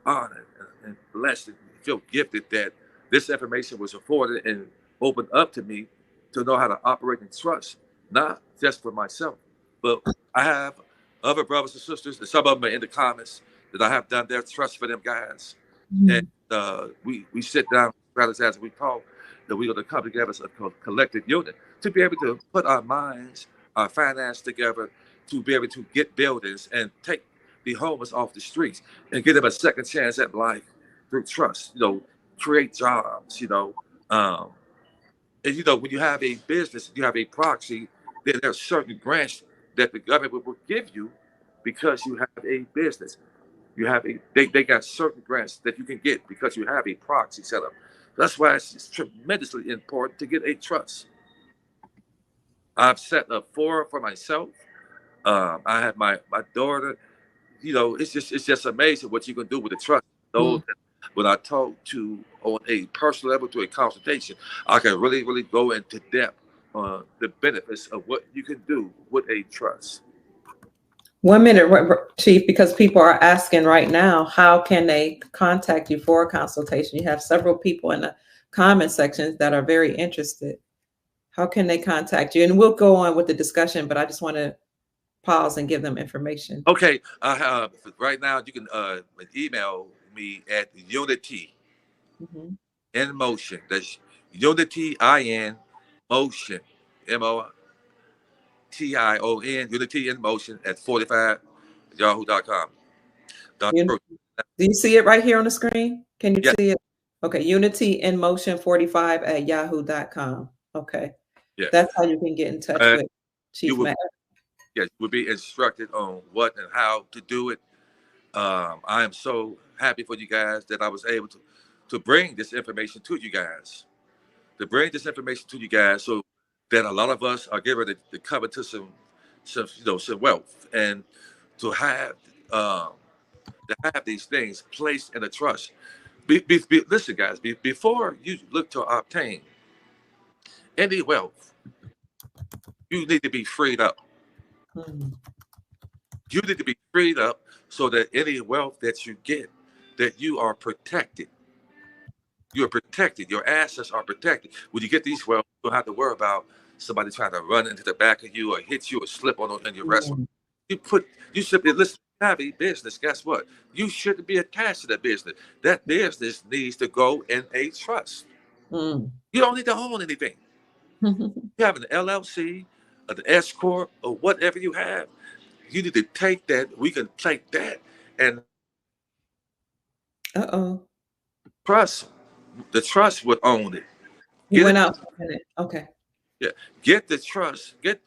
honored and blessed and feel gifted that this information was afforded and opened up to me to know how to operate in trust, not just for myself, but I have other brothers and sisters, and some of them are in the comments that I have done their trust for them guys. And we sit down, brothers, as we talk, that we're going to come together as a collective unit to be able to put our minds, our finance together, to be able to get buildings and take the homeless off the streets and give them a second chance at life through trust, create jobs, and when you have a business, you have a proxy, then there's certain grants that the government will give you because you have a business. You have they got certain grants that you can get because you have a proxy set up. That's why it's tremendously important to get a trust. I've set up 4 for myself. I have my daughter. It's just amazing what you can do with a trust. Those when I talk to on a personal level, to a consultation, I can really, really go into depth on the benefits of what you can do with a trust. 1 minute, Chief, because people are asking right now, how can they contact you for a consultation? You have several people in the comment sections that are very interested. How can they contact you? And we'll go on with the discussion, but I just want to pause and give them information. Okay. Right now, you can email me at Unity in Motion. That's Unity in Motion. MOTION, Unity in Motion at 45yahoo.com. Do you see it right here on the screen? Can you see it? Okay, Unity in Motion 45 at yahoo.com. Okay. Yeah. That's how you can get in touch with Chief Mack. Yes, you will be instructed on what and how to do it. I am so happy for you guys that I was able to bring this information to you guys. To bring this information to you guys so that a lot of us are given to come into some wealth, and to have these things placed in a trust. Listen, guys, before you look to obtain any wealth, you need to be freed up. You need to be freed up so that any wealth that you get, that you are protected. You're protected. Your assets are protected. When you get these wealth, you don't have to worry about somebody trying to run into the back of you or hit you or slip on in your restaurant. You simply listen. Have a business. Guess what? You shouldn't be attached to that business. That business needs to go in a trust. You don't need to own anything. You have an LLC, an S corp, or whatever you have. You need to take that. We can take that and trust. The trust would own it. You went out. Okay. Yeah. Get the trust. Get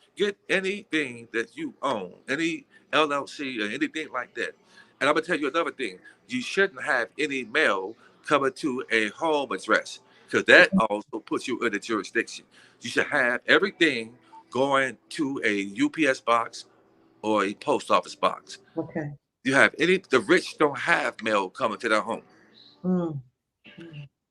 anything that you own, any LLC or anything like that. And I'm gonna tell you another thing. You shouldn't have any mail coming to a home address, because that also puts you in the jurisdiction. You should have everything going to a UPS box or a post office box. Okay. You have the rich don't have mail coming to their home. Mm.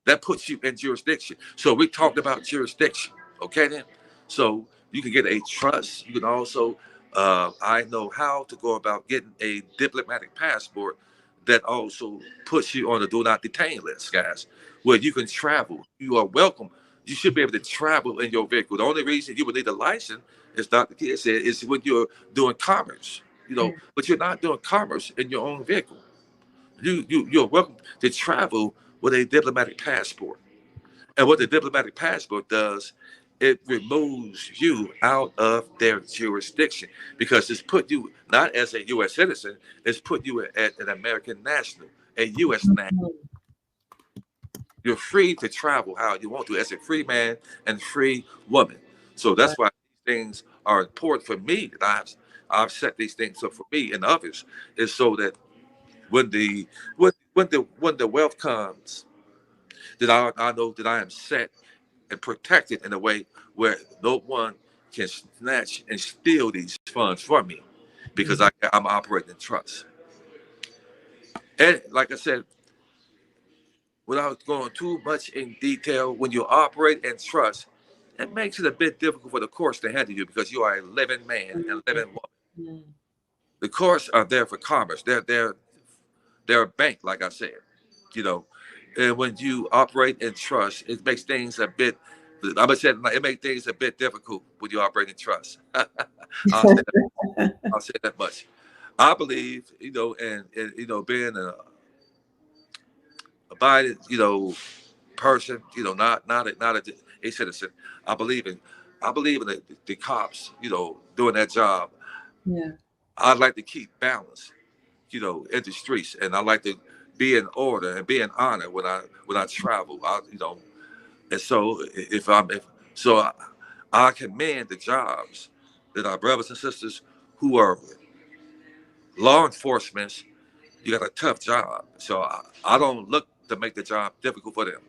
That puts you in jurisdiction. So we talked about jurisdiction. Okay, then. So you can get a trust. You can also, I know how to go about getting a diplomatic passport that also puts you on the do not detain list, guys, where you can travel. You are welcome. You should be able to travel in your vehicle. The only reason you would need a license, as Dr. Kidd said, is when you're doing commerce. But you're not doing commerce in your own vehicle. You're welcome to travel with a diplomatic passport. And what the diplomatic passport does, it removes you out of their jurisdiction because it's put you not as a U.S. citizen, it's put you as an American national, a U.S. national. You're free to travel how you want to as a free man and free woman. So that's why these things are important for me. That I've set these things up for me and others, is so that when the wealth comes, that I know that I am set and protected in a way where no one can snatch and steal these funds from me, because I'm operating in trust. And like I said, without going too much in detail, when you operate in trust, it makes it a bit difficult for the courts to handle you because you are a living man and a living woman. The courts are there for commerce. They're a bank, like I said, And when you operate in trust, it makes things a bit. I'm gonna say it makes things a bit difficult when you operate in trust. I'll say that much. I believe, being a abided, person, not a citizen. I believe in the cops, doing that job. Yeah. I'd like to keep balance, in the streets, and I like to be in order and be in honor when I travel. And so I commend the jobs that our brothers and sisters who are law enforcement. You got a tough job, so I don't look to make the job difficult for them.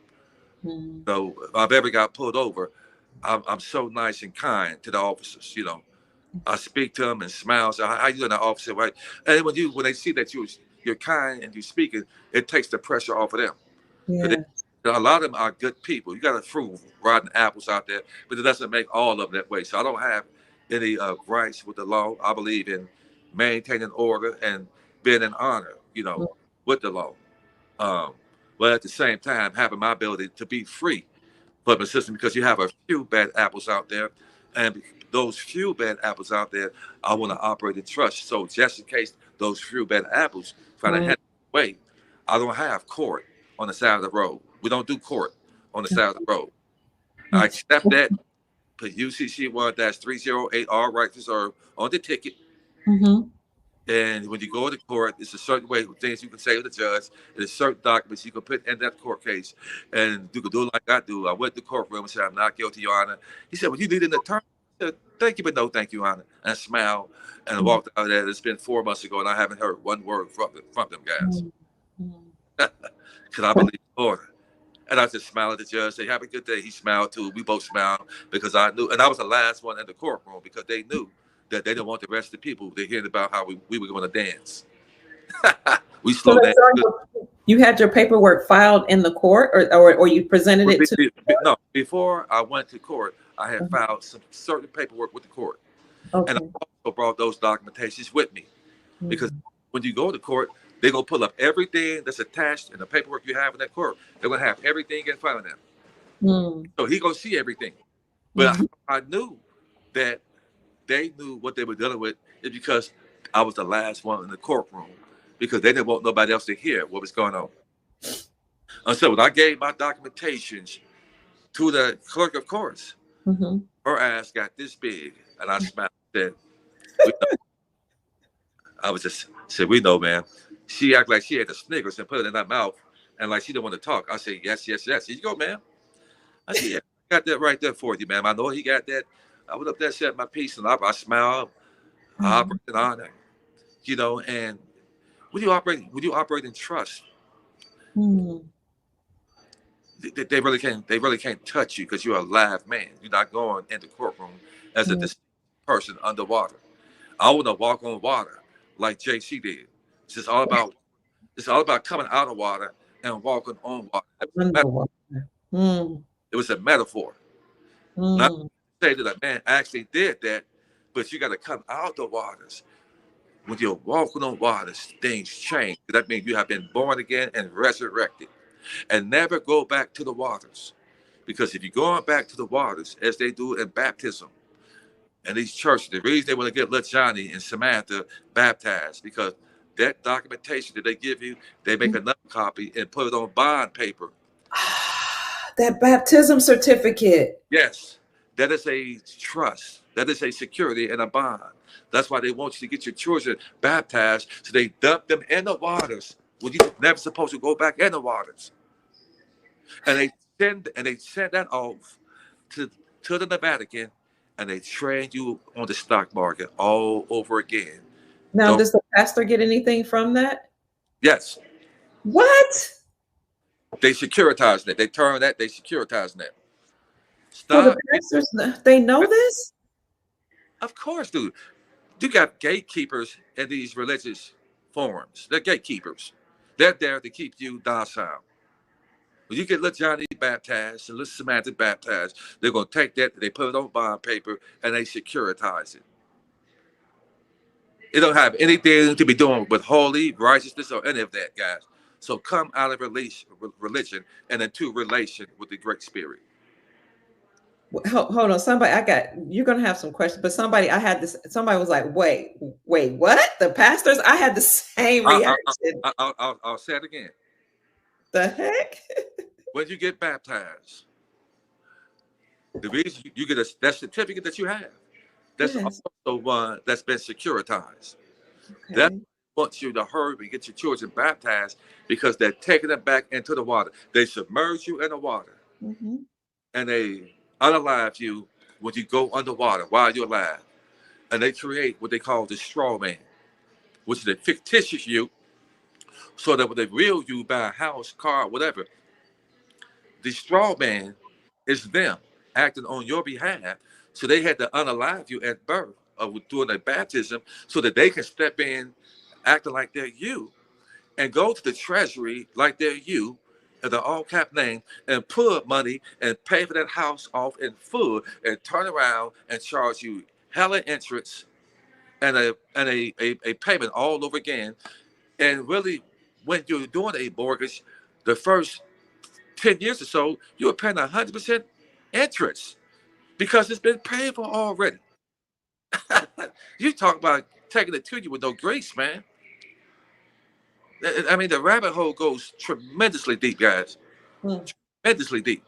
So if I've ever got pulled over, I'm so nice and kind to the officers. I speak to them and smile. So how you doing, that officer? Right? And when they see that you're kind and you speaking, it takes the pressure off of them. Yeah. A lot of them are good people. You got a few rotten apples out there, but it doesn't make all of them that way. So I don't have any gripes with the law. I believe in maintaining order and being in honor, with the law. But at the same time, having my ability to be free from the system, because you have a few bad apples out there, and those few bad apples out there, I want to operate in trust. So just in case those few bad apples try to head away, I don't have court on the side of the road. We don't do court on the side of the road. I accept that. Put UCC 1-308R right reserved on the ticket. And when you go to court, it's a certain way of things you can say to the judge. There's certain documents you can put in that court case. And you can do it like I do. I went to the courtroom and said, "I'm not guilty, Your Honor." He said, "Well, you need an attorney." I said, "Thank you, but no thank you, Your Honor." And I smiled and walked out of there. It's been 4 months ago, and I haven't heard one word from them guys. Because I believe in order. And I just smiled at the judge, say, "Have a good day." He smiled too. We both smiled because I knew. And I was the last one in the courtroom because they knew that they didn't want the rest of the people to hear about how we were going to dance. We slowed down. You had your paperwork filed in the court, or you presented it to? No, before I went to court, I had filed some certain paperwork with the court. And I also brought those documentations with me. Because when you go to court, they're going to pull up everything that's attached in the paperwork you have in that court. They're going to have everything in front of them. So he's going to see everything. But I knew that they knew what they were dealing with is because I was the last one in the courtroom, because they didn't want nobody else to hear what was going on. And so when I gave my documentations to the clerk of courts, her ass got this big, and I smiled and said, I was just said, "We know, man." She acted like she had the Snickers and put it in her mouth, and like she didn't want to talk. I said, "Yes, yes, yes." Here you go, ma'am. I said, "Yeah, I got that right there for you, ma'am. I know he got that." I went up there, said my piece, and I smiled. I operated on it, and when you operate in trust, they really can't touch you because you're a live man. You're not going in the courtroom as a person underwater. I want to walk on water like JC did. It's just all about it's all about coming out of water and walking on water. Underwater. It was a metaphor. Not to say that a man actually did that, but you got to come out the waters. When you're walking on waters, things change. That means you have been born again and resurrected. And never go back to the waters. Because if you're going back to the waters, as they do in baptism, and these churches, the reason they want to get little Johnny and Samantha baptized, because that documentation that they give you, they make another copy and put it on bond paper. That baptism certificate. Yes, that is a trust. That is a security and a bond. That's why they want you to get your children baptized, so they dump them in the waters when you're never supposed to go back in the waters. And they send that off to the Vatican, and they train you on the stock market all over again. Now, does the pastor get anything from that? Yes. What? They securitize that. They turn that. They securitize that. So the pastors, they know this? Of course, dude. You got gatekeepers in these religious forums. They're gatekeepers. They're there to keep you docile. When you get little Johnny baptized and little Samantha baptized, they're going to take that, they put it on bond paper, and they securitize it. It don't have anything to be doing with holy, righteousness, or any of that, guys. So come out of religion and into relation with the Great Spirit. Hold on, you're going to have some questions, but somebody was like, wait, what? The pastors? I had the same reaction. I'll say it again. The heck? When you get baptized, the reason you get that certificate that you have, that's also one that's been securitized. Okay. That wants you to hurry and get your children baptized, because they're taking them back into the water. They submerge you in the water, and they unalive you when you go underwater while you're alive. And they create what they call the Strawman, which is a fictitious you, so that when they real you buy a house, car, whatever, the Strawman is them acting on your behalf. So they had to unalive you at birth or during their baptism, so that they can step in acting like they're you and go to the treasury like they're you, and the all cap name, and pull up money and pay for that house off in full, and turn around and charge you hella interest and a payment all over again. And really, when you're doing a mortgage, the first 10 years or so, you're paying 100% interest, because it's been paid for already. You talk about taking it to you with no grace, man. I mean, the rabbit hole goes tremendously deep, guys. Tremendously deep.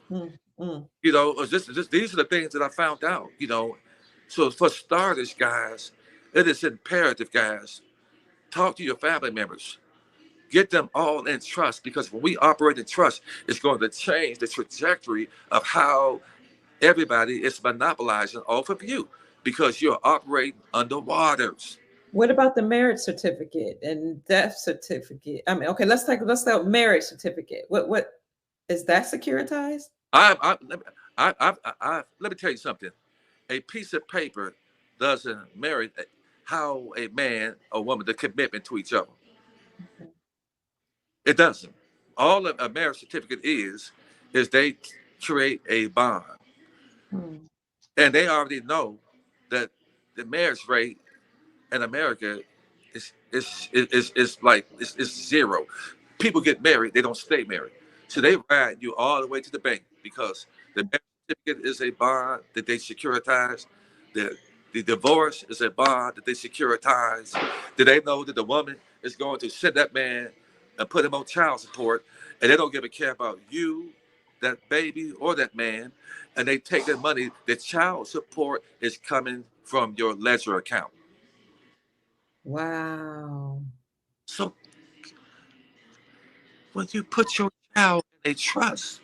You know, these are the things that I found out, you know. So for starters, guys, it is imperative, guys, talk to your family members. Get them all in trust, because when we operate in trust, it's going to change the trajectory of how everybody is monopolizing off of you, because you're operating under waters. What about the marriage certificate and death certificate? I mean, okay, let's talk marriage certificate. What is that securitized? Let me tell you something. A piece of paper doesn't marry how a man or woman, the commitment to each other. Okay. It doesn't. All a marriage certificate is they create a bond. And they already know that the marriage rate in America is zero. People get married, they don't stay married. So they ride you all the way to the bank, because the marriage certificate is a bond that they securitize. The divorce is a bond that they securitize. Do they know that the woman is going to send that man and put him on child support, and they don't give a care about you, that baby, or that man, and they take their money? The child support is coming from your ledger account. Wow. So when you put your child in a trust,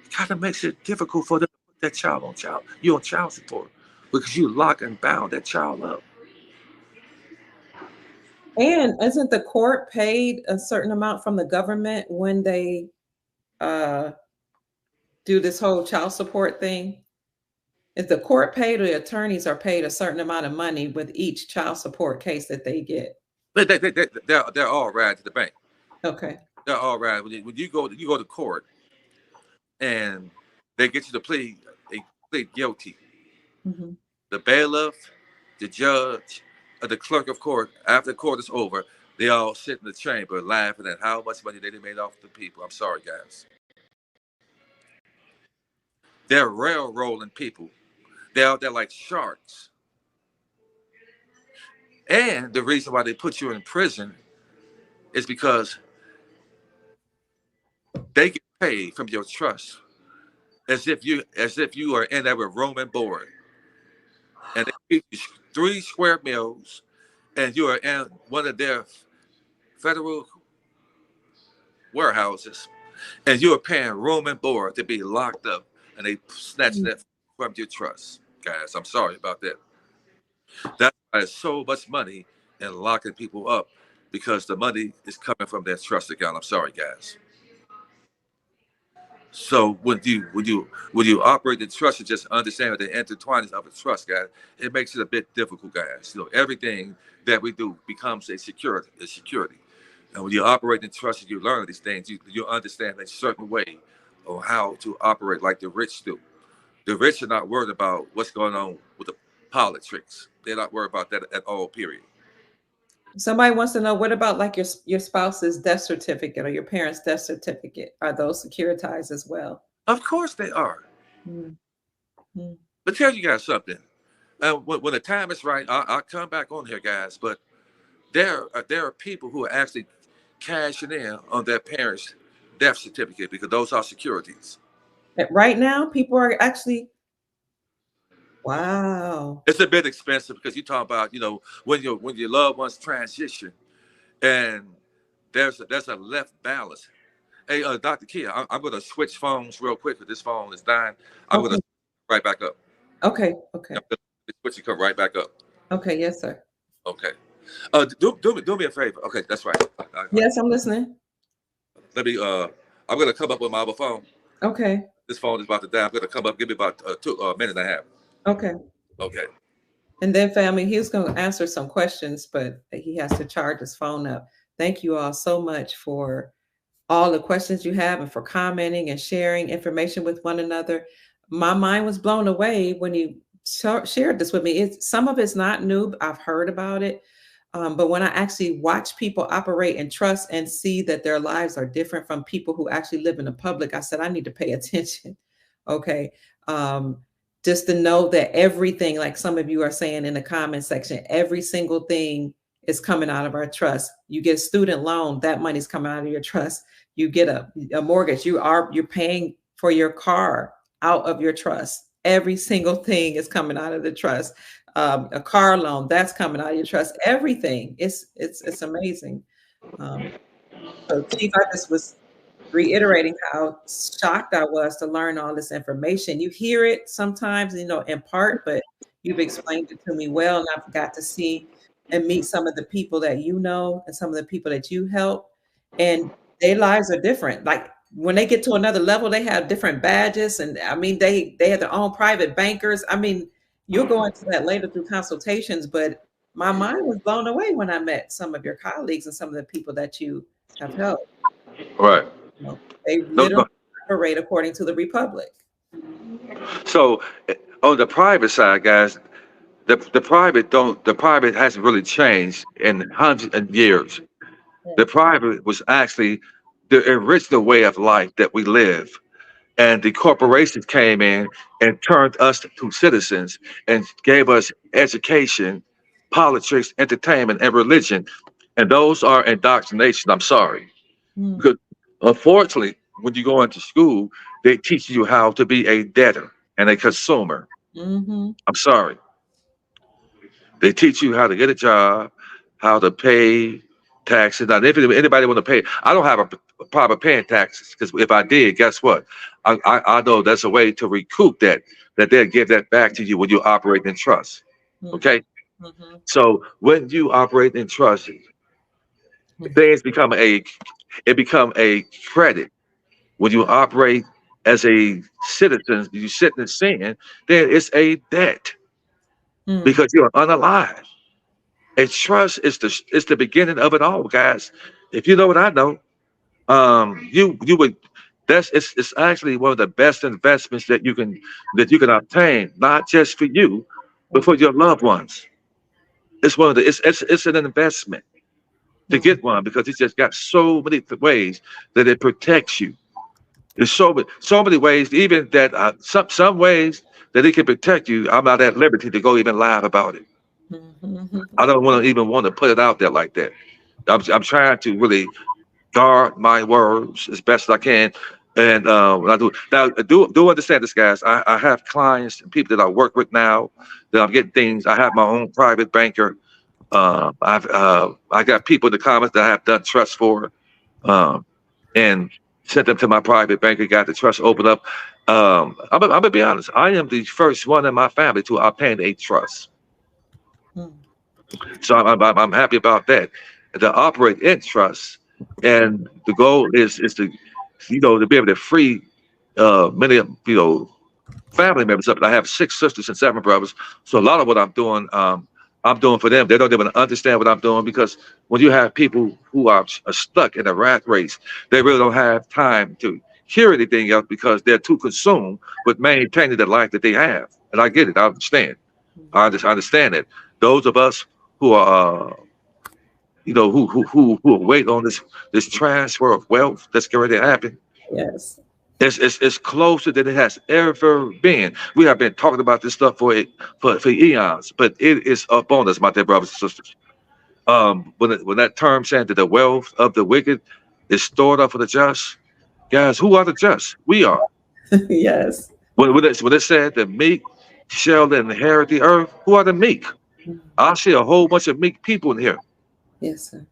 it kind of makes it difficult for them to put that child on child support, because you lock and bound that child up. And isn't the court paid a certain amount from the government when they do this whole child support thing? Is the court paid or the attorneys are paid a certain amount of money with each child support case that they get? They're all right to the bank. Okay. They're all right. When you go to court and they get you to plead guilty. Mm-hmm. The bailiff, the judge, or the clerk of court, after the court is over, they all sit in the chamber laughing at how much money they made off the people. I'm sorry, guys. They're railroading people. They're out there like sharks. And the reason why they put you in prison is because they get paid from your trust as if you are in there with room and board. And they give you 3 square meals and you are in one of their federal warehouses and you are paying room and board to be locked up and they snatching that from your trust. Guys, I'm sorry about that. That's why there's so much money in locking people up because the money is coming from their trust account. I'm sorry, guys. So when you operate the trust and just understand the intertwining of a trust, guys, it makes it a bit difficult, guys. Everything that we do becomes a security. And when you operate in trust and you learn these things, you understand a certain way of how to operate like the rich do. The rich are not worried about what's going on with the politics. They're not worried about that at all, period. Somebody wants to know, what about like your spouse's death certificate or your parents' death certificate? Are those securitized as well? Of course they are. Mm-hmm. But tell you guys something. When the time is right, I'll come back on here, guys. But there are people who are actually cashing in on their parents' death certificate because those are securities. Right now, people are actually, wow. It's a bit expensive because you talk about, when your loved ones transition and there's a left balance. Hey, Dr. Kia, I'm going to switch phones real quick because this phone is dying. I'm going to right back up. Okay. I'm going to switch and come right back up. Okay. Yes, sir. Okay. Do me a favor. Okay, that's right. Yes, I'm listening. Let me. I'm going to come up with my other phone. Okay. This phone is about to die. I'm going to come up. Give me about a minute and a half. Okay. Okay. And then, family, he was going to answer some questions, but he has to charge his phone up. Thank you all so much for all the questions you have and for commenting and sharing information with one another. My mind was blown away when you shared this with me. Some of it's not new. I've heard about it. But when I actually watch people operate in trust and see that their lives are different from people who actually live in the public, I said, I need to pay attention. Okay. Just to know that everything, like some of you are saying in the comment section, every single thing is coming out of our trust. You get a student loan, that money's coming out of your trust. You get a mortgage, you're paying for your car out of your trust. Every single thing is coming out of the trust. A car loan, that's coming out of your trust. Everything. It's amazing. So Chief, I just was reiterating how shocked I was to learn all this information. You hear it sometimes, in part, but you've explained it to me well, and I've got to see and meet some of the people that you know and some of the people that you help, and their lives are different. Like when they get to another level, they have different badges, and I mean, they have their own private bankers. I mean, you'll go into that later through consultations, but my mind was blown away when I met some of your colleagues and some of the people that you have helped. Right. They literally operate according to the Republic. So on the private side, guys, the private hasn't really changed in hundreds of years. The private was actually the original way of life that we live. And the corporations came in and turned us to citizens and gave us education, politics, entertainment, and religion. And those are indoctrination. I'm sorry. Because unfortunately, when you go into school, they teach you how to be a debtor and a consumer. I'm sorry. They teach you how to get a job, how to pay taxes. Now, if anybody want to pay, I don't have a problem paying taxes because if I did, guess what? I know that's a way to recoup that they'll give that back to you when you operate in trust. Okay? So when you operate in trust, things become a credit. When you operate as a citizen, you sit in sin, then it's a debt because you're unalive. And trust is the beginning of it all, guys. If you know what I know, you would it's actually one of the best investments that you can obtain, not just for you, but for your loved ones. It's one of the it's an investment to get one because it's just got so many ways that it protects you. There's so many ways, even that some ways that it can protect you. I'm not at liberty to go even live about it. I don't want to put it out there like that. I'm trying to really guard my words as best as I can. And when I do now, do understand this, guys. I have clients and people that I work with now that I'm getting things. I have my own private banker. I got people in the comments that I have done trusts for, and sent them to my private banker. Got the trust opened up. I'm gonna be honest. I am the first one in my family to obtain a trust. So I'm happy about that. To operate in trust, and the goal is to to be able to free many family members up. I have 6 sisters and 7 brothers, so a lot of what I'm doing for them. They don't even understand what I'm doing because when you have people who are stuck in a rat race, they really don't have time to hear anything else because they're too consumed with maintaining the life that they have. And I get it. I understand. I understand it. Those of us who are who wait on this transfer of wealth that's going to happen. Yes. It's closer than it has ever been. We have been talking about this stuff for eons, but it is up on us, my dear brothers and sisters. When that term saying that the wealth of the wicked is stored up for the just, guys, who are the just? We are. Yes. When it said the meek shall inherit the earth, who are the meek? I see a whole bunch of meek people in here. Yes, sir.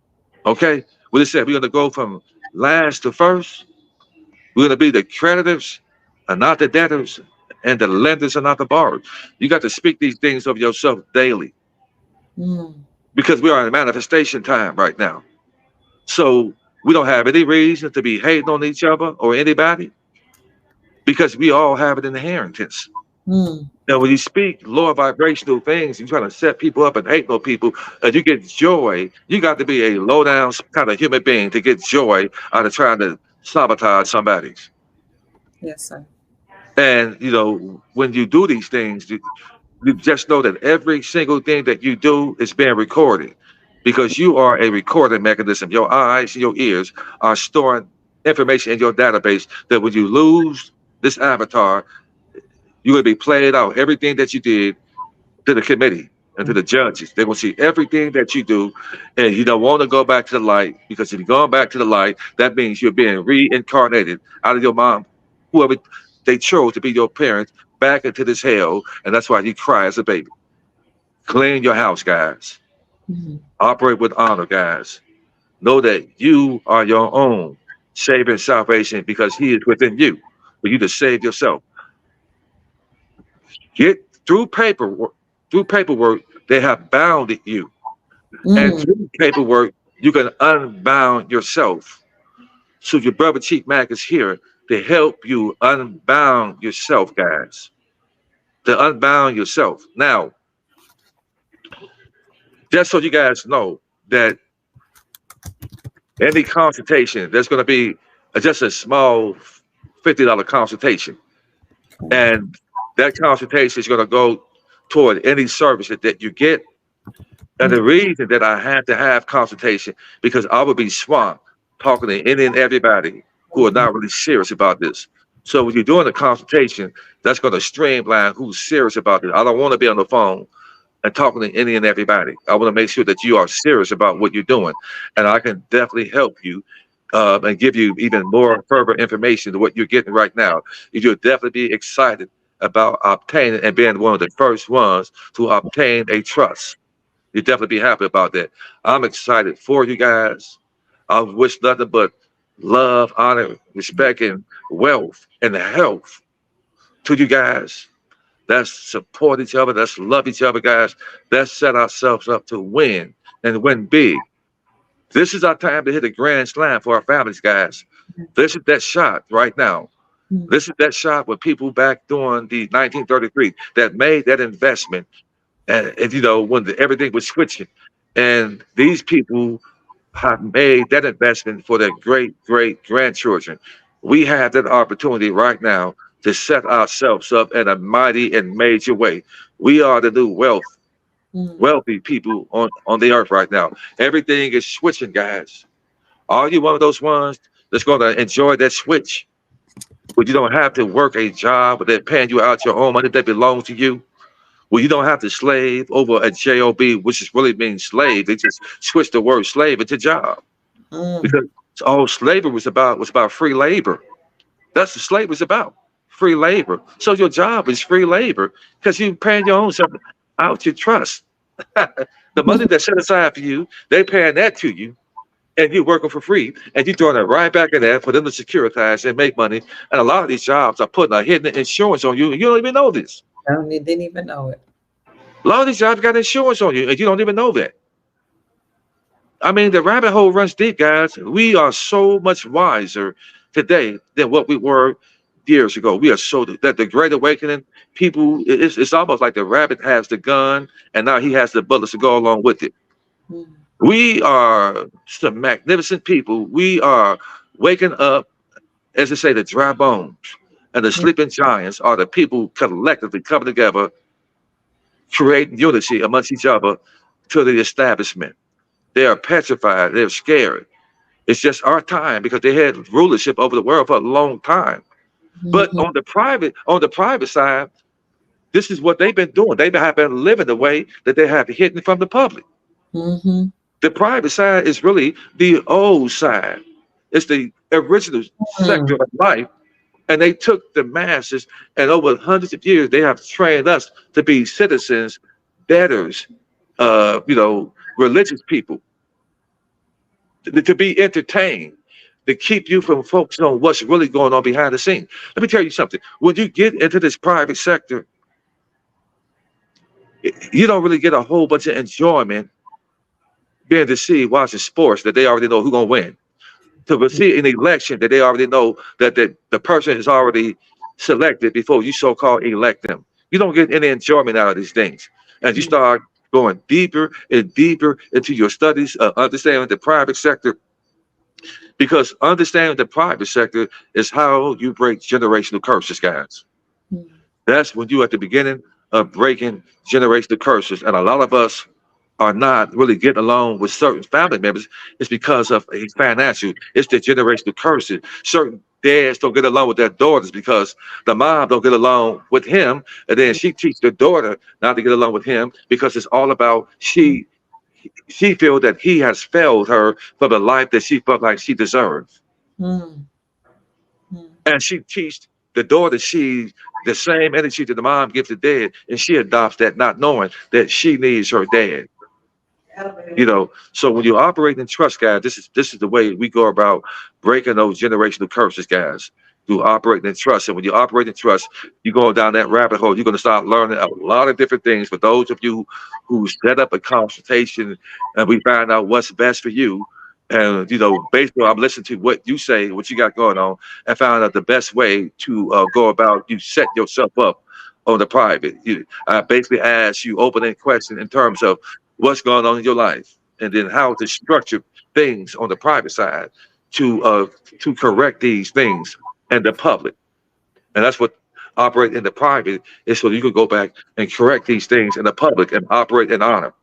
Okay, when it said we're going to go from last to first, we're going to be the creditors and not the debtors, and the lenders and not the borrowers. You got to speak these things of yourself daily because we are in manifestation time right now. So we don't have any reason to be hating on each other or anybody because we all have an inheritance. Now, when you speak lower vibrational things, you're trying to set people up and hate on people, and you get joy. You got to be a low down kind of human being to get joy out of trying to sabotage somebody. Yes, sir. And when you do these things, you just know that every single thing that you do is being recorded because you are a recording mechanism. Your eyes and your ears are storing information in your database that when you lose this avatar, you're going to be played out. Everything that you did to the committee and to the judges, they're going to see everything that you do, and you don't want to go back to the light because if you're going back to the light, that means you're being reincarnated out of your mom, whoever they chose to be your parents, back into this hell, and that's why you cry as a baby. Clean your house, guys. Operate with honor, guys. Know that you are your own saving salvation because He is within you for you to save yourself. Get through paperwork. Through paperwork, they have bounded you, and through paperwork, you can unbound yourself. So your brother Chief Mack is here to help you unbound yourself, guys. To unbound yourself. Now, just so you guys know that any consultation, there's going to be just a small $50 consultation, and that consultation is going to go toward any service that you get. And the reason that I had to have consultation because I would be swamped talking to any and everybody who are not really serious about this. So when you're doing a consultation, that's going to streamline who's serious about it. I don't want to be on the phone and talking to any and everybody. I want to make sure that you are serious about what you're doing, and I can definitely help you and give you even more further information than what you're getting right now. You'll definitely be excited about obtaining and being one of the first ones to obtain a trust. You'll definitely be happy about that. I'm excited for you guys. I wish nothing but love, honor, respect, and wealth and health to you guys. Let's support each other. Let's love each other, guys. Let's set ourselves up to win and win big. This is our time to hit a grand slam for our families, guys. This is that shot right now. This is that shop with people back during the 1933 that made that investment, and you know when everything was switching, and these people have made that investment for their great grandchildren. We have that opportunity right now to set ourselves up in a mighty and major way. We are the new wealthy people on the earth right now. Everything is switching, guys. Are you one of those ones that's going to enjoy that switch? Where you don't have to work a job, but they're paying you out your own money that belongs to you. Well, you don't have to slave over a job, which is really means slave. They just switched the word slave into job because all slavery was about free labor. That's what slavery was about, free labor. So your job is free labor because you're paying your own stuff out your trust. The money that's set aside for you, they're paying that to you, and you're working for free, and you're throwing it right back in there for them to securitize and make money. And a lot of these jobs are putting a hidden insurance on you, and you don't even know this. Didn't even know it. A lot of these jobs got insurance on you, and you don't even know that. I mean, the rabbit hole runs deep, guys. We are so much wiser today than what we were years ago. We are so that the Great Awakening, people, it's almost like the rabbit has the gun, and now he has the bullets to go along with it. We are some magnificent people. We are waking up, as they say, the dry bones, and the sleeping giants are the people collectively coming together, creating unity amongst each other to the establishment. They are petrified. They're scared. It's just our time because they had rulership over the world for a long time. But on the private side, this is what they've been doing. They have been living the way that they have hidden from the public. The private side is really the old side. It's the original sector of life. And they took the masses, and over hundreds of years, they have trained us to be citizens, debtors, religious people, to be entertained, to keep you from focusing on what's really going on behind the scenes. Let me tell you something. When you get into this private sector, you don't really get a whole bunch of enjoyment being deceived watching sports that they already know who's going to win. To see an election that they already know that the person is already selected before you so-called elect them. You don't get any enjoyment out of these things. And you start going deeper and deeper into your studies, understanding the private sector, because understanding the private sector is how you break generational curses, guys. That's when you're at the beginning of breaking generational curses. And a lot of us are not really getting along with certain family members. It's because of a financial, it's the generational curses. Certain dads don't get along with their daughters because the mom don't get along with him, and then she teaches the daughter not to get along with him because it's all about she feels that he has failed her for the life that she felt like she deserves. And she teaches the daughter the same energy that the mom gives the dad, and she adopts that, not knowing that she needs her dad. So when you operate in trust, guys, this is the way we go about breaking those generational curses, guys. You operate in trust, and when you operate in trust, you go down that rabbit hole. You're going to start learning a lot of different things. For those of you who set up a consultation, and we find out what's best for you, and based on I'm listening to what you say, what you got going on, and found out the best way to go about you set yourself up on the private. I basically ask you open-ended question in terms of what's going on in your life, and then how to structure things on the private side to correct these things in the public. And that's what operate in the private is, so you can go back and correct these things in the public and operate in honor.